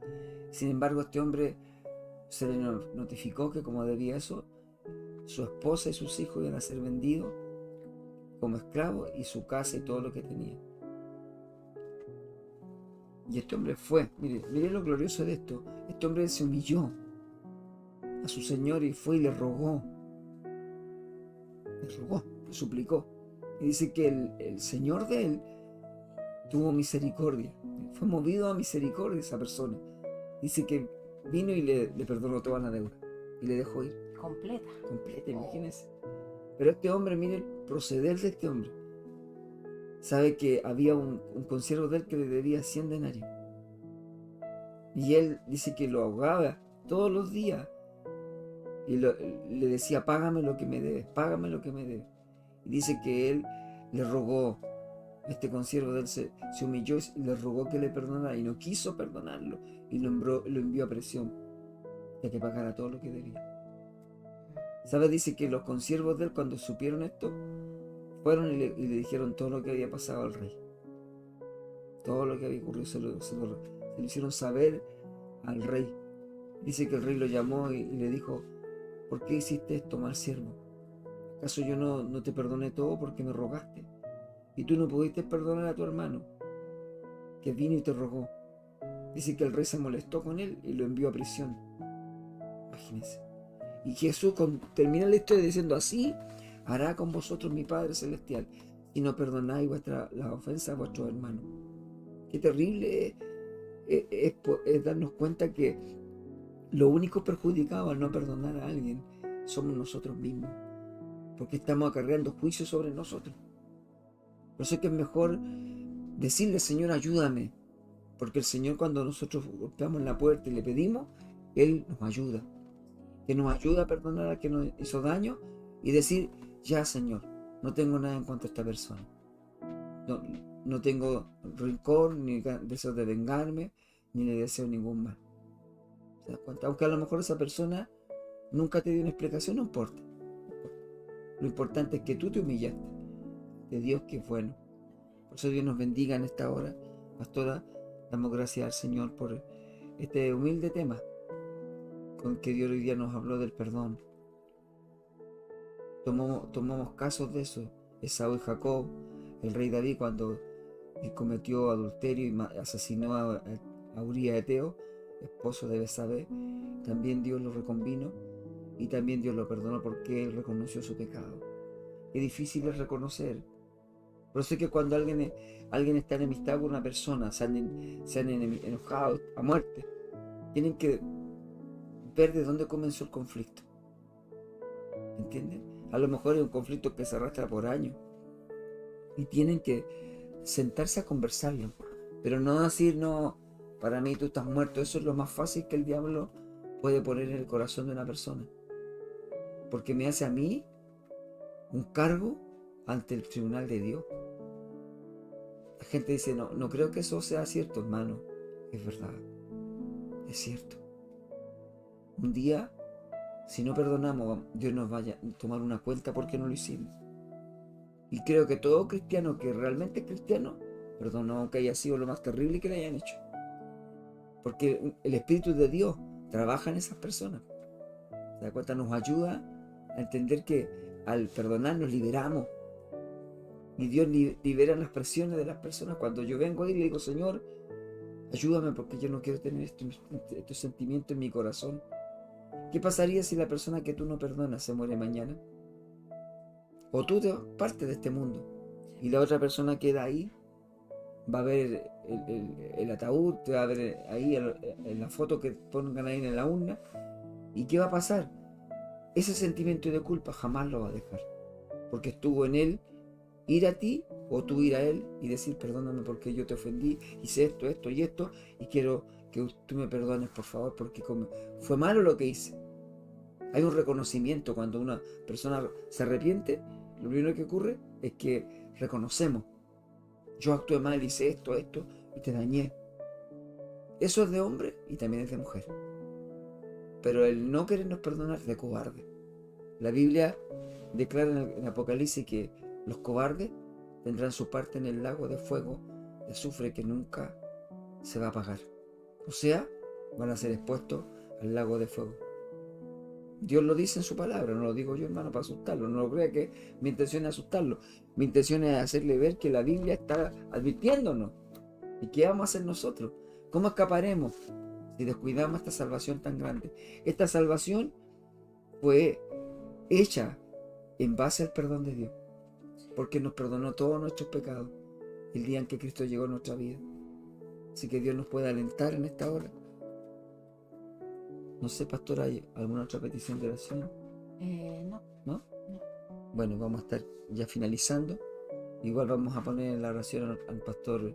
Sin embargo, a este hombre se le notificó que como debía eso, su esposa y sus hijos iban a ser vendidos como esclavos, y su casa y todo lo que tenía. Y este hombre fue, mire lo glorioso de esto, este hombre se humilló a su Señor y fue y le rogó, le suplicó. Y dice que el Señor de él tuvo misericordia, fue movido a misericordia esa persona. Dice que vino y le perdonó toda la deuda y le dejó ir. Completa, imagínense. Pero este hombre, mire el proceder de este hombre. Sabe que había un consiervo de él que le debía 100 denarios. Y él dice que lo ahogaba todos los días. Y le decía, págame lo que me debes, págame lo que me debes. Y dice que él le rogó, este consiervo de él se humilló y le rogó que le perdonara, y no quiso perdonarlo. Y lo envió a prisión, ya que pagara todo lo que debía. ¿Sabe? Dice que los consiervos de él, cuando supieron esto, fueron y le dijeron todo lo que había pasado al rey. Todo lo que había ocurrido se lo hicieron saber al rey. Dice que el rey lo llamó y le dijo, ¿por qué hiciste esto, mal siervo? ¿Acaso yo no te perdoné todo porque me rogaste? Y tú no pudiste perdonar a tu hermano, que vino y te rogó. Dice que el rey se molestó con él y lo envió a prisión. Imagínense. Y Jesús termina la historia diciendo, así hará con vosotros mi Padre Celestial, si no perdonáis las ofensas a vuestros hermanos. Qué terrible es darnos cuenta que lo único perjudicado al no perdonar a alguien somos nosotros mismos, porque estamos acarreando juicio sobre nosotros. Por eso es que es mejor decirle, Señor, ayúdame, porque el Señor, cuando nosotros golpeamos la puerta y le pedimos, Él nos ayuda, que nos ayuda a perdonar al que nos hizo daño y decir, ya, Señor, no tengo nada en contra de esta persona, no tengo rencor, ni deseo de vengarme, ni le deseo ningún mal. ¿Se da cuenta? Aunque a lo mejor esa persona nunca te dio una explicación, no importa. Lo importante es que tú te humillaste, de Dios que es bueno. Por eso Dios nos bendiga en esta hora. Pastora, damos gracias al Señor por este humilde tema con que Dios hoy día nos habló del perdón. Tomamos casos de eso. Esaú y Jacob, el rey David cuando cometió adulterio y asesinó a Uría Eteo, esposo de Betsabé, también Dios lo reconvino y también Dios lo perdonó porque él reconoció su pecado. Qué difícil es reconocer. Por eso es que cuando alguien está enemistado con una persona, se han enojado a muerte, tienen que ver de dónde comenzó el conflicto. ¿Entienden? A lo mejor es un conflicto que se arrastra por años y tienen que sentarse a conversarlo, pero no decir, no, para mí tú estás muerto. Eso es lo más fácil que el diablo puede poner en el corazón de una persona, porque me hace a mí un cargo ante el tribunal de Dios. La gente dice, no creo que eso sea cierto, hermano. Es verdad, es cierto. Un día, si no perdonamos, Dios nos vaya a tomar una cuenta porque no lo hicimos. Y creo que todo cristiano que realmente es cristiano perdonó, aunque haya sido lo más terrible que le hayan hecho. Porque el Espíritu de Dios trabaja en esas personas. ¿Se da cuenta? Nos ayuda a entender que al perdonar nos liberamos. Y Dios libera las presiones de las personas. Cuando yo vengo ahí y le digo, Señor, ayúdame porque yo no quiero tener estos sentimientos en mi corazón. ¿Qué pasaría si la persona que tú no perdonas se muere mañana? O tú te partes de este mundo y la otra persona queda ahí, va a ver el ataúd, te va a ver ahí en la foto que pongan ahí en la urna. ¿Y qué va a pasar? Ese sentimiento de culpa jamás lo va a dejar, porque estuvo en él ir a ti o tú ir a él y decir, perdóname porque yo te ofendí, hice esto, esto y esto, y quiero que tú me perdones, por favor, porque fue malo lo que hice. Hay un reconocimiento cuando una persona se arrepiente. Lo primero que ocurre es que reconocemos, yo actué mal, hice esto y te dañé. Eso es de hombre y también es de mujer. Pero el no querernos perdonar es de cobarde. La Biblia declara en Apocalipsis que los cobardes tendrán su parte en el lago de fuego, de azufre que nunca se va a apagar. O sea, van a ser expuestos al lago de fuego. Dios lo dice en su palabra, no lo digo yo, hermano, para asustarlo. No lo crea que mi intención es asustarlo. Mi intención es hacerle ver que la Biblia está advirtiéndonos. ¿Y qué vamos a hacer nosotros? ¿Cómo escaparemos si descuidamos esta salvación tan grande? Esta salvación fue hecha en base al perdón de Dios, porque nos perdonó todos nuestros pecados el día en que Cristo llegó a nuestra vida. Así que Dios nos puede alentar en esta hora. No sé, pastor, ¿hay alguna otra petición de oración? No. ¿No? Bueno, vamos a estar ya finalizando. Igual vamos a poner en la oración al pastor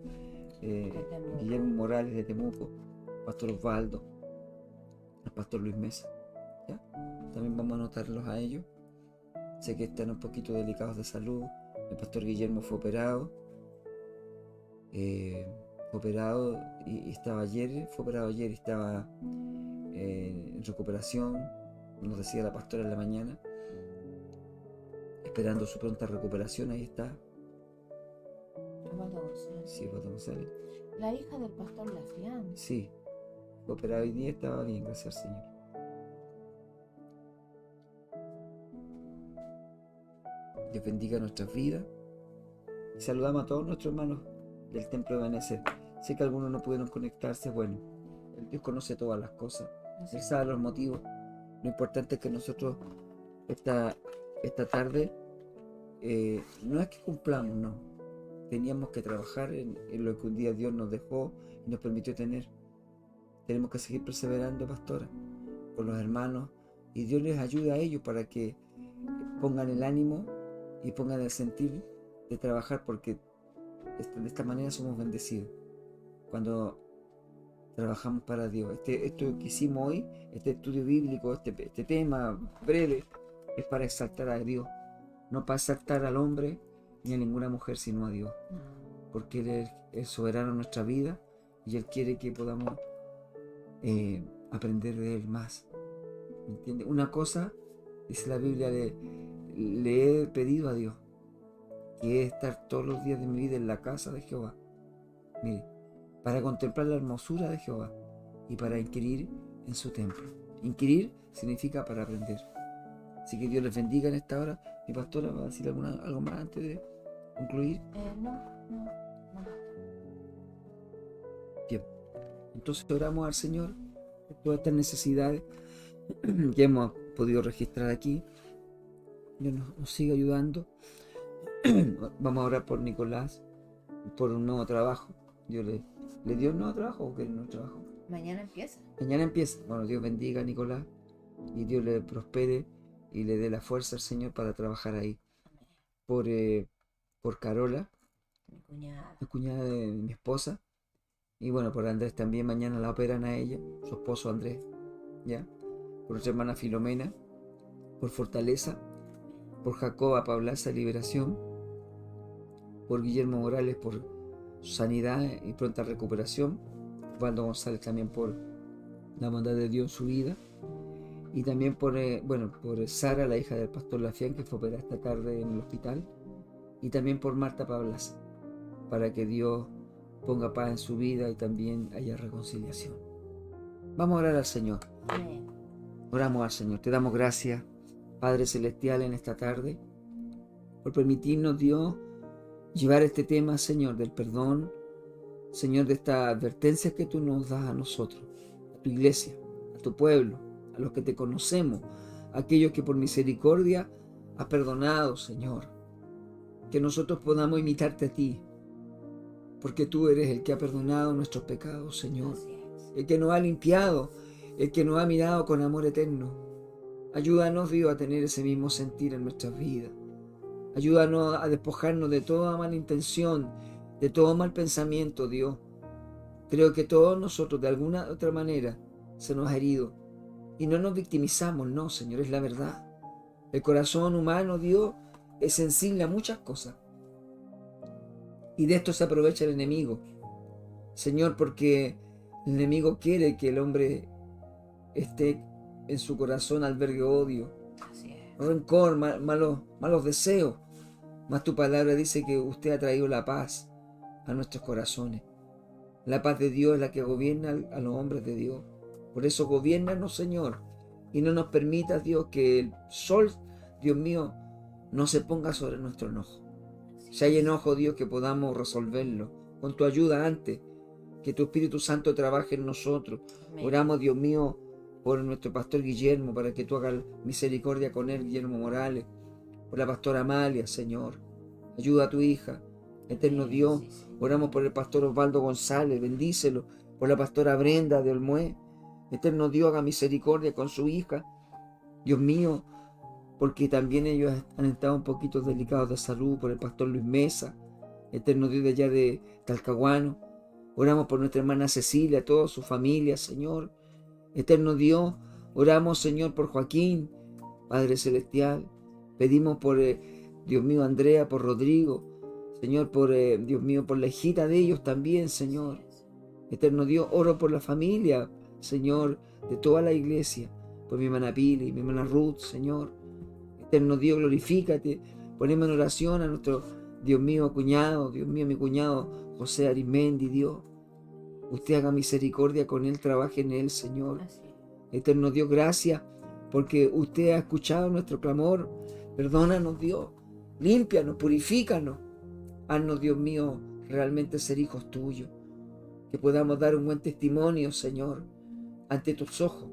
Guillermo Morales de Temuco, pastor Osvaldo, al pastor Luis Mesa. ¿Ya? También vamos a anotarlos a ellos. Sé que están un poquito delicados de salud. El pastor Guillermo fue operado. Y estaba ayer, fue operado ayer y estaba en recuperación, nos decía la pastora en la mañana, esperando su pronta recuperación. Ahí está. Osvaldo González. Sí, Osvaldo González. La hija del pastor Lafián. Sí, fue operado hoy día, estaba bien, gracias al Señor. Dios bendiga nuestras vidas. Y saludamos a todos nuestros hermanos del templo de Benecer. Sé que algunos no pudieron conectarse. Bueno, Dios conoce todas las cosas. Él sabe los motivos. Lo importante es que nosotros esta tarde no es que cumplamos, no. Teníamos que trabajar en lo que un día Dios nos dejó y nos permitió tener. Tenemos que seguir perseverando, pastora, con los hermanos, y Dios les ayude a ellos para que pongan el ánimo y pongan el sentir de trabajar, porque de esta manera somos bendecidos cuando trabajamos para Dios. Esto que hicimos hoy, este estudio bíblico, este tema breve, es para exaltar a Dios, no para exaltar al hombre ni a ninguna mujer, sino a Dios, porque Él es el soberano de nuestra vida y Él quiere que podamos aprender de Él más. ¿Me entiendes? Una cosa, dice la Biblia, le he pedido a Dios, que es estar todos los días de mi vida en la casa de Jehová. Mire, para contemplar la hermosura de Jehová y para inquirir en su templo. Inquirir significa para aprender. Así que Dios les bendiga en esta hora. Mi pastora va a decir algo más antes de concluir. No. Bien, entonces oramos al Señor por todas estas necesidades que hemos podido registrar aquí. Dios nos sigue ayudando. Vamos a orar por Nicolás, por un nuevo trabajo. Dios le dio un nuevo trabajo o quiere un nuevo trabajo. Mañana empieza. Mañana empieza. Bueno, Dios bendiga a Nicolás y Dios le prospere y le dé la fuerza al Señor para trabajar ahí. Por Carola, la cuñada de mi esposa. Y bueno, por Andrés también, mañana la operan a ella, su esposo Andrés, ¿ya? Por nuestra hermana Filomena, por Fortaleza, por Jacoba Paulaza, liberación, por Guillermo Morales, por sanidad y pronta recuperación, Osvaldo González también por la bondad de Dios en su vida, y también por Sara, la hija del pastor Lafián, que fue operada esta tarde en el hospital, y también por Marta Paulaza, para que Dios ponga paz en su vida y también haya reconciliación. Vamos a orar al Señor. Amén. Oramos al Señor. Te damos gracias, Padre Celestial, en esta tarde, por permitirnos, Dios, llevar este tema, Señor, del perdón, Señor, de estas advertencias que tú nos das a nosotros, a tu iglesia, a tu pueblo, a los que te conocemos, a aquellos que por misericordia has perdonado, Señor. Que nosotros podamos imitarte a ti, porque tú eres el que ha perdonado nuestros pecados, Señor. El que nos ha limpiado, el que nos ha mirado con amor eterno. Ayúdanos, Dios, a tener ese mismo sentir en nuestras vidas. Ayúdanos a despojarnos de toda mala intención, de todo mal pensamiento, Dios. Creo que todos nosotros, de alguna otra manera, se nos ha herido. Y no nos victimizamos, no, Señor, es la verdad. El corazón humano, Dios, es sensible a muchas cosas. Y de esto se aprovecha el enemigo, Señor, porque el enemigo quiere que el hombre esté en su corazón albergue odio, rencor, malos deseos. Mas tu palabra dice que usted ha traído la paz a nuestros corazones. La paz de Dios es la que gobierna a los hombres de Dios. Por eso gobiérnanos, Señor, y no nos permitas, Dios, que el sol, Dios mío, no se ponga sobre nuestro enojo. Si hay enojo, Dios, que podamos resolverlo con tu ayuda antes, que tu Espíritu Santo trabaje en nosotros. Amén. Oramos, Dios mío, por nuestro pastor Guillermo, para que tú hagas misericordia con él, Guillermo Morales, por la pastora Amalia, Señor. Ayuda a tu hija, eterno Dios. Oramos por el pastor Osvaldo González, bendícelo, por la pastora Brenda de Olmué. Eterno Dios, haga misericordia con su hija. Dios mío, porque también ellos han estado un poquito delicados de salud, por el pastor Luis Mesa, eterno Dios de allá de Talcahuano. Oramos por nuestra hermana Cecilia, toda su familia, Señor. Eterno Dios, oramos, Señor, por Joaquín, Padre Celestial. Pedimos por, Dios mío, Andrea, por Rodrigo, Señor, por, Dios mío, por la hijita de ellos también, Señor. Eterno Dios, oro por la familia, Señor, de toda la iglesia, por mi hermana Pili, mi hermana Ruth, Señor. Eterno Dios, glorifícate. Ponemos en oración a nuestro, Dios mío, cuñado, Dios mío, mi cuñado José Arismendi, Dios. Usted haga misericordia con él, trabaje en él, Señor. Eterno Dios, gracias, porque usted ha escuchado nuestro clamor. Perdónanos, Dios. Límpianos, purifícanos. Haznos, Dios mío, realmente ser hijos tuyos. Que podamos dar un buen testimonio, Señor, ante tus ojos.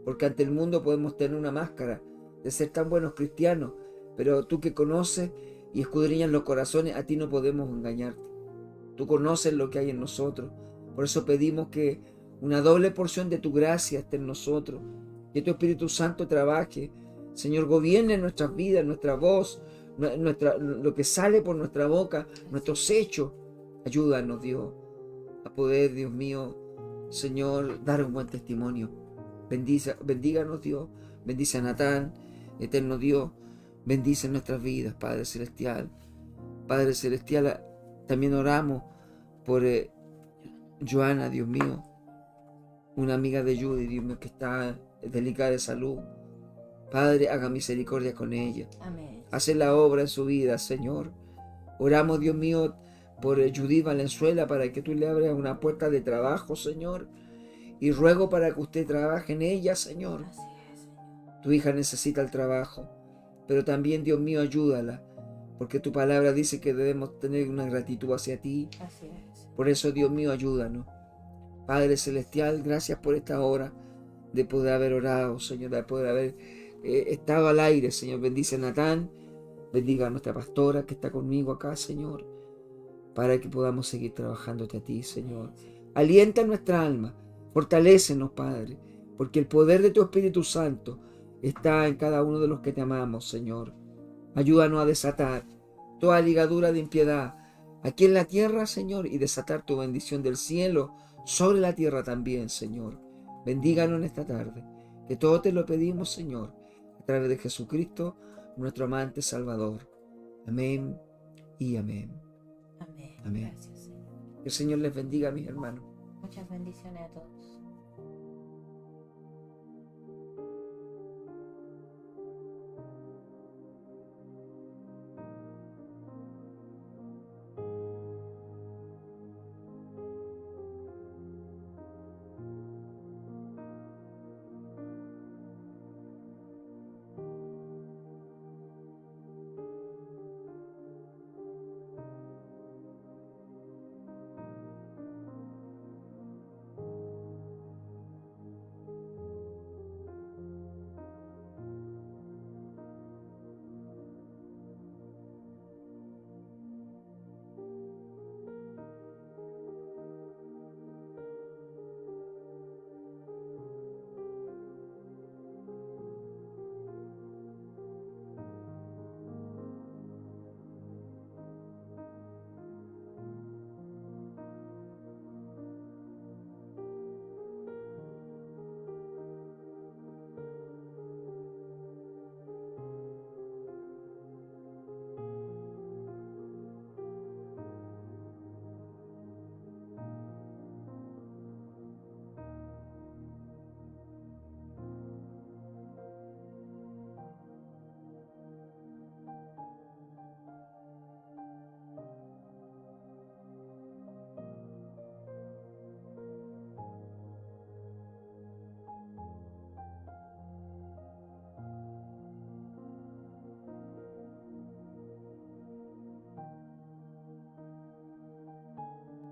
Porque ante el mundo podemos tener una máscara de ser tan buenos cristianos, pero tú que conoces y escudriñas los corazones, a ti no podemos engañarte. Tú conoces lo que hay en nosotros. Por eso pedimos que una doble porción de tu gracia esté en nosotros, que tu Espíritu Santo trabaje, Señor, gobierne nuestras vidas, nuestra voz, lo que sale por nuestra boca, nuestros hechos. Ayúdanos, Dios, a poder, Dios mío, Señor, dar un buen testimonio. Bendíganos, Dios. Bendice a Natán, eterno Dios. Bendice nuestras vidas, Padre Celestial. Padre Celestial, también oramos por Joana, Dios mío, una amiga de Judy, Dios mío, que está delicada de salud. Padre, haga misericordia con ella. Amén. Hace la obra en su vida, Señor. Oramos, Dios mío, por Judith Valenzuela, para que tú le abras una puerta de trabajo, Señor. Y ruego para que usted trabaje en ella, Señor. Así es, Señor. Tu hija necesita el trabajo, pero también, Dios mío, ayúdala, porque tu palabra dice que debemos tener una gratitud hacia ti. Así es. Por eso, Dios mío, ayúdanos. Padre Celestial, gracias por esta hora de poder haber orado, Señor, de poder haber estado al aire, Señor. Bendice a Natán, bendiga a nuestra pastora que está conmigo acá, Señor, para que podamos seguir trabajándote a ti, Señor. Alienta nuestra alma, fortalécenos, Padre, porque el poder de tu Espíritu Santo está en cada uno de los que te amamos, Señor. Ayúdanos a desatar toda ligadura de impiedad aquí en la tierra, Señor, y desatar tu bendición del cielo sobre la tierra también, Señor. Bendíganos en esta tarde, que todo te lo pedimos, Señor, a través de Jesucristo, nuestro amante Salvador. Amén y amén. Amén. Amén. Gracias, Señor. Que el Señor les bendiga, mis hermanos. Muchas bendiciones a todos.